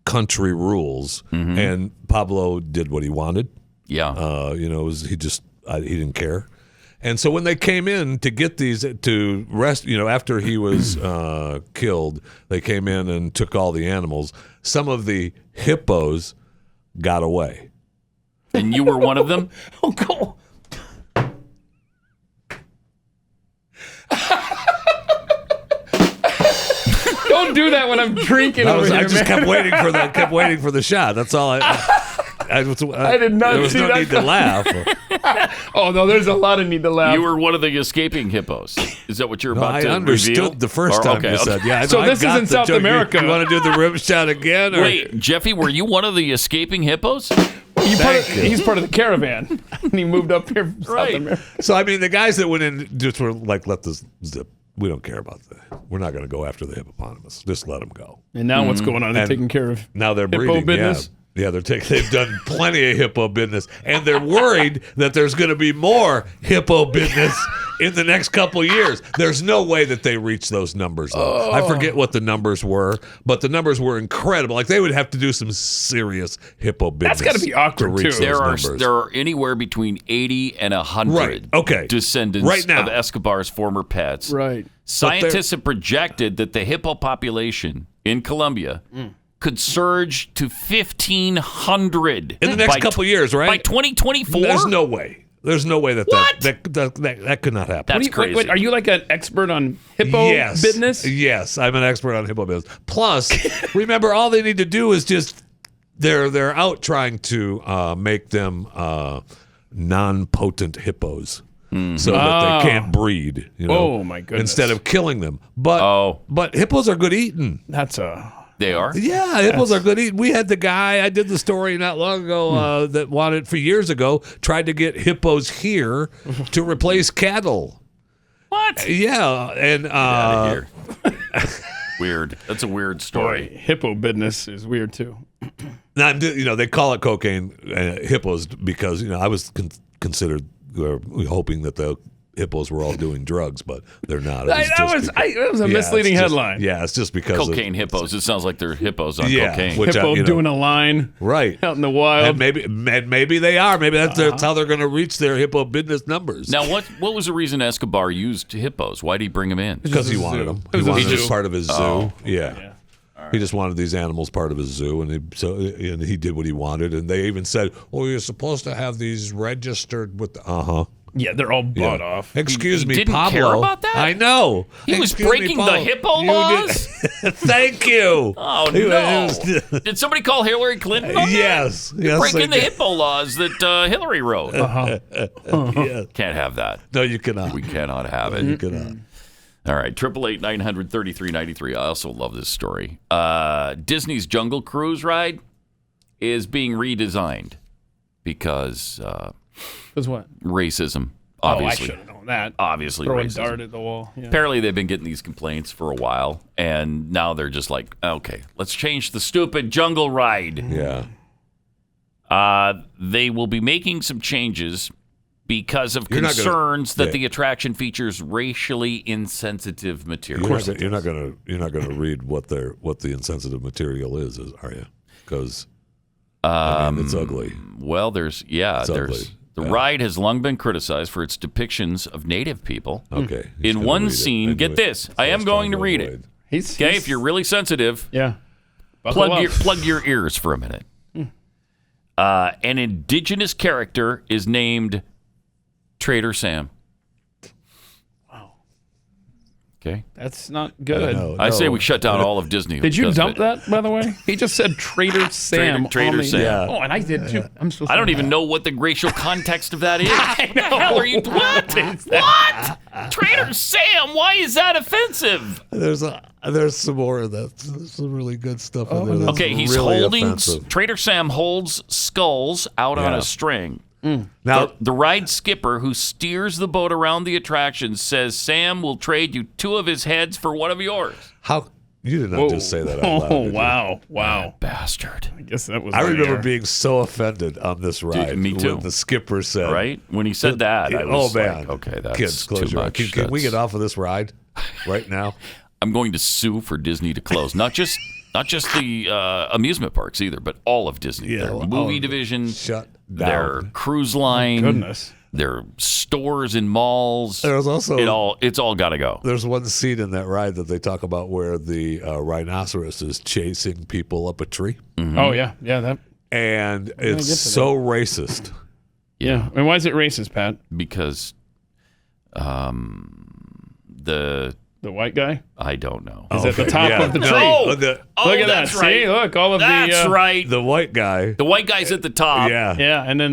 country rules, and Pablo did what he wanted. Yeah. he didn't care. And so when they came in to get these to rest, after he was killed, they came in and took all the animals. Some of the hippos got away. And you were one of them? Oh, cool. Don't do that when I'm drinking. I just kept waiting for the shot. That's all. I did not. There was see no that need to laugh. Oh no, there's a lot of need to laugh. You were one of the escaping hippos. Is that what you're about to I understood reveal? the first time you said. Yeah. So this is in South America. You want to do the rim shot again? Or? Wait, Jeffy, were you one of the escaping hippos? He's part of the caravan, and he moved up here from South America. So I mean, the guys that went in just were like, "Let this zip. We don't care about that. We're not going to go after the hippopotamus. Just let them go." And now what's going on? They're taking care of now they're hippo breeding. business. Yeah, they've done plenty of hippo business, and they're worried that there's going to be more hippo business in the next couple of years. There's no way that they reach those numbers, though. I forget what the numbers were, but the numbers were incredible. Like, they would have to do some serious hippo business. That's got to be awkward, too. those There are anywhere between 80 and 100 descendants of Escobar's former pets. Right. Scientists have projected that the hippo population in Colombia could surge to 1,500 in the next couple of years, right? By 2024? There's no way. There's no way that could not happen. That's crazy. Wait, are you like an expert on hippo business? Yes, I'm an expert on hippo business. Plus, remember, all they need to do is just they're out trying to make them non-potent hippos. So that they can't breed. Oh my goodness! Instead of killing them, but hippos are good eating. They are? Yeah, hippos are good eating. We had the guy, I did the story not long ago, that wanted, for years ago, tried to get hippos here to replace cattle. What? Yeah, and Get out of here. Weird. That's a weird story. Boy, hippo business is weird too. Now, they call it cocaine hippos because I was considered hoping that the hippos were all doing drugs, but they're not. That was a misleading headline. Yeah, it's just because cocaine hippos. It sounds like they're hippos on Yeah, cocaine. which Hippo doing a line right out in the wild. And maybe they are. Maybe that's how they're going to reach their hippo business numbers. Now, what was the reason Escobar used hippos? Why did he bring them in? Because he wanted them. He wanted them part of his zoo. Yeah. He just wanted these animals part of his zoo, and he did what he wanted. And they even said, "Oh, you're supposed to have these registered with the Yeah, they're all bought off. Excuse me, didn't Pablo. care about that? I know. He was breaking the hippo laws? Thank you. Oh, no. Did somebody call Hillary Clinton on that? Yes. Breaking the hippo laws that Hillary wrote. Yeah. Can't have that. No, you cannot. We cannot have it. You cannot. All right, 888-900-3393. I also love this story. Disney's Jungle Cruise ride is being redesigned because... Because what? Racism, obviously. I should have known that. Obviously Throw racism. a dart at the wall. Yeah. Apparently they've been getting these complaints for a while, and now they're just like, okay, let's change the stupid jungle ride. Yeah. They will be making some changes because of concerns that the attraction features racially insensitive material. You're not going to read what the insensitive material is, are you? Because it's ugly. Well, the ride has long been criticized for its depictions of native people. Okay. In one scene, get this. I am going to read it. Okay, if you're really sensitive, plug your ears for a minute. An indigenous character is named Trader Sam. Wow. Okay. That's not good. I say we shut down all of Disney. Did you dump that, by the way? He just said Trader Sam. Trader Sam. Yeah. Oh, and I did too. I don't even know what the racial context of that is. I know. What the hell are you doing? What? Trader Sam? Why is that offensive? There's some more of that. There's some really good stuff in there. That's Okay, he's really holding. offensive. Trader Sam holds skulls out on a string. Now, the ride skipper who steers the boat around the attraction says Sam will trade you 2 of his heads for 1 of yours. How you did not just say that out loud? Oh, did wow. Wow. Bastard. I guess that was I remember air. being so offended on this ride. Me too. When the skipper said, Right? When he said that, I was man. like, okay, that's Kids, close too your much. eyes. Can we get off of this ride right now? I'm going to sue for Disney to close. Not just the amusement parks either, but all of Disney. Yeah, Their movie division, shut down. their cruise line. Goodness. their stores and malls. There's also it's all got to go. There's one scene in that ride that they talk about where the rhinoceros is chasing people up a tree. Mm-hmm. Oh yeah, that. And it's so racist. Yeah, I mean, why is it racist, Pat? Because, the white guy? I don't know. Is at the top of the tree. No. Look at that. Right. See, look, all of that's right. The white guy. The white guy's at the top. Yeah, and then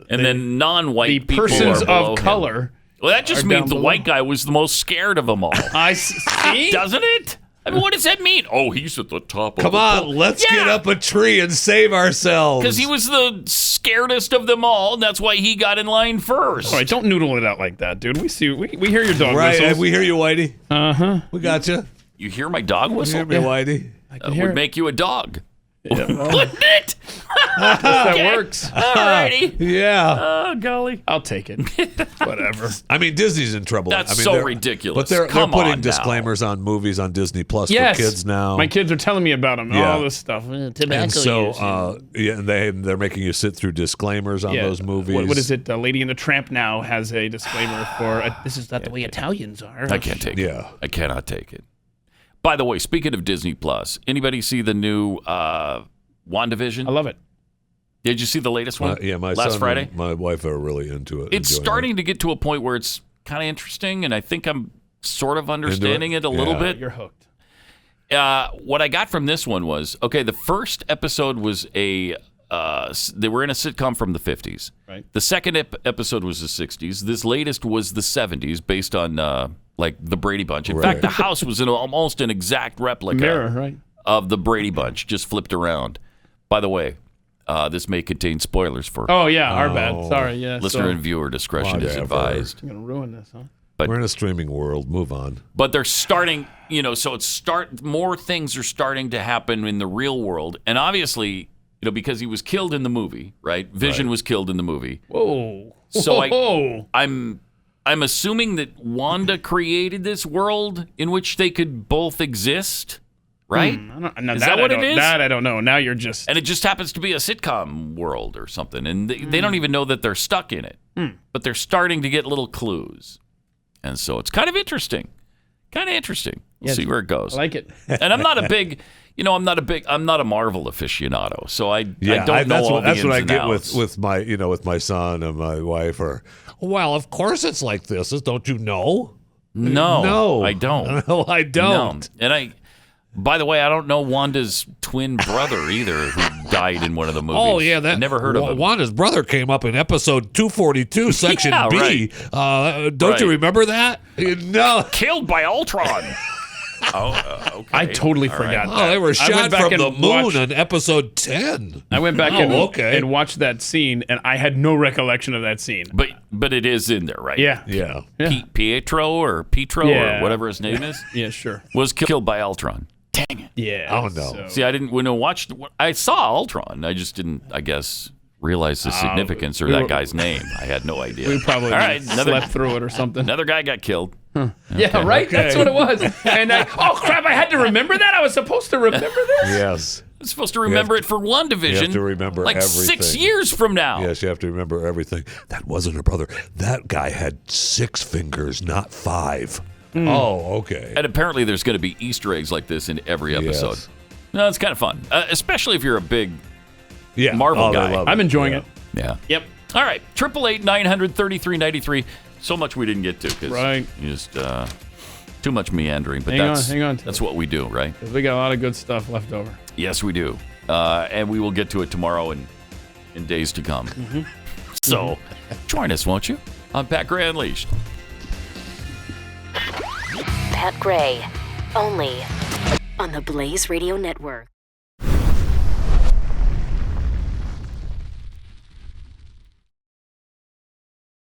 then non-white people persons are below of him. color. Well, that just means the white guy was the most scared of them all. I see. Doesn't it? I mean, what does that mean? Oh, he's at the top of Come the on, pole. let's get up a tree and save ourselves. Because he was the scaredest of them all, and that's why he got in line first. All right, don't noodle it out like that, dude. We hear your dog right, whistles. we hear you, Whitey. Uh-huh. We got you. You hear my dog whistle? You hear me, Whitey? That would make you a dog. Yeah. Wouldn't it? That works. Alrighty. Yeah. Oh, golly. I'll take it. Whatever. I mean, Disney's in trouble. That's I mean, so they're- ridiculous. But they're Come putting on disclaimers on movies on Disney Plus Yes. for kids now. My kids are telling me about them. Yeah. All this stuff. Tobacco and so, use. and they're making you sit through disclaimers on those movies. What is it? Lady and the Tramp now has a disclaimer for this is not the way Italians are. I can't take it. Yeah. I cannot take it. By the way, speaking of Disney Plus, anybody see the new WandaVision? I love it. Did you see the latest one? My last son Friday. and my wife are really into it. It's enjoying starting to get to a point where it's kind of interesting, and I think I'm sort of understanding it a little bit. You're hooked. What I got from this one was, okay, the first episode was they were in a sitcom from the 50s. Right. The second episode was the 60s. This latest was the 70s, based on like the Brady Bunch. In fact, the house was almost an exact replica Mirror, right. of the Brady Bunch, just flipped around. By the way, this may contain spoilers for Oh yeah, our bad. Sorry. Yeah. listener and viewer discretion is advised. I'm gonna ruin this, huh? But We're in a streaming world. Move on. But they're starting, so more things are starting to happen in the real world. And obviously, because he was killed in the movie, right? Vision was killed in the movie. Whoa. So I'm assuming that Wanda created this world in which they could both exist, right? Is that what it is? That I don't know. Now you're just... And it just happens to be a sitcom world or something. And they don't even know that they're stuck in it. But they're starting to get little clues. And so it's kind of interesting. We'll see where it goes. I like it. And I'm not a big, I'm not a Marvel aficionado. So I don't know all the that's ins what I and get outs. with my with my son and my wife. Or well, of course it's like this. Don't you know? No, I don't. No, I don't. No. And by the way, I don't know Wanda's twin brother either, who died in one of the movies. Oh yeah, I never heard of him. Wanda's brother came up in episode 242, section B. Right. Don't you remember that? No, killed by Ultron. Okay. I totally forgot. Oh, they were I shot went back from the and moon watched- on episode 10. I went back okay. and watched that scene, and I had no recollection of that scene. But it is in there, right? Yeah. Pietro or whatever his name is. Yeah, sure. Was killed by Ultron. Dang it. Yeah. Oh no. See, I didn't watch. I saw Ultron. I just didn't, I guess, realize the significance or that guy's name. I had no idea. We probably all right. slept through it or something. Another guy got killed. Yeah, right. That's what it was. And oh crap! I had to remember that. I was supposed to remember this. Yes. I'm supposed to remember it for WandaVision. You have to remember like everything. 6 years from now. Yes, you have to remember everything. That wasn't her brother. That guy had 6 fingers, not 5. Oh, okay. And apparently, there's going to be Easter eggs like this in every episode. Yes. No, it's kind of fun, especially if you're a big Marvel guy. I'm enjoying it. Yeah. Yep. All right. 888-900-3393. So much we didn't get to because just too much meandering. But hang on. That's what we do, right? Because we got a lot of good stuff left over. Yes, we do. And we will get to it tomorrow and in days to come. So join us, won't you? On Pat Gray Unleashed. Pat Gray, only on the Blaze Radio Network.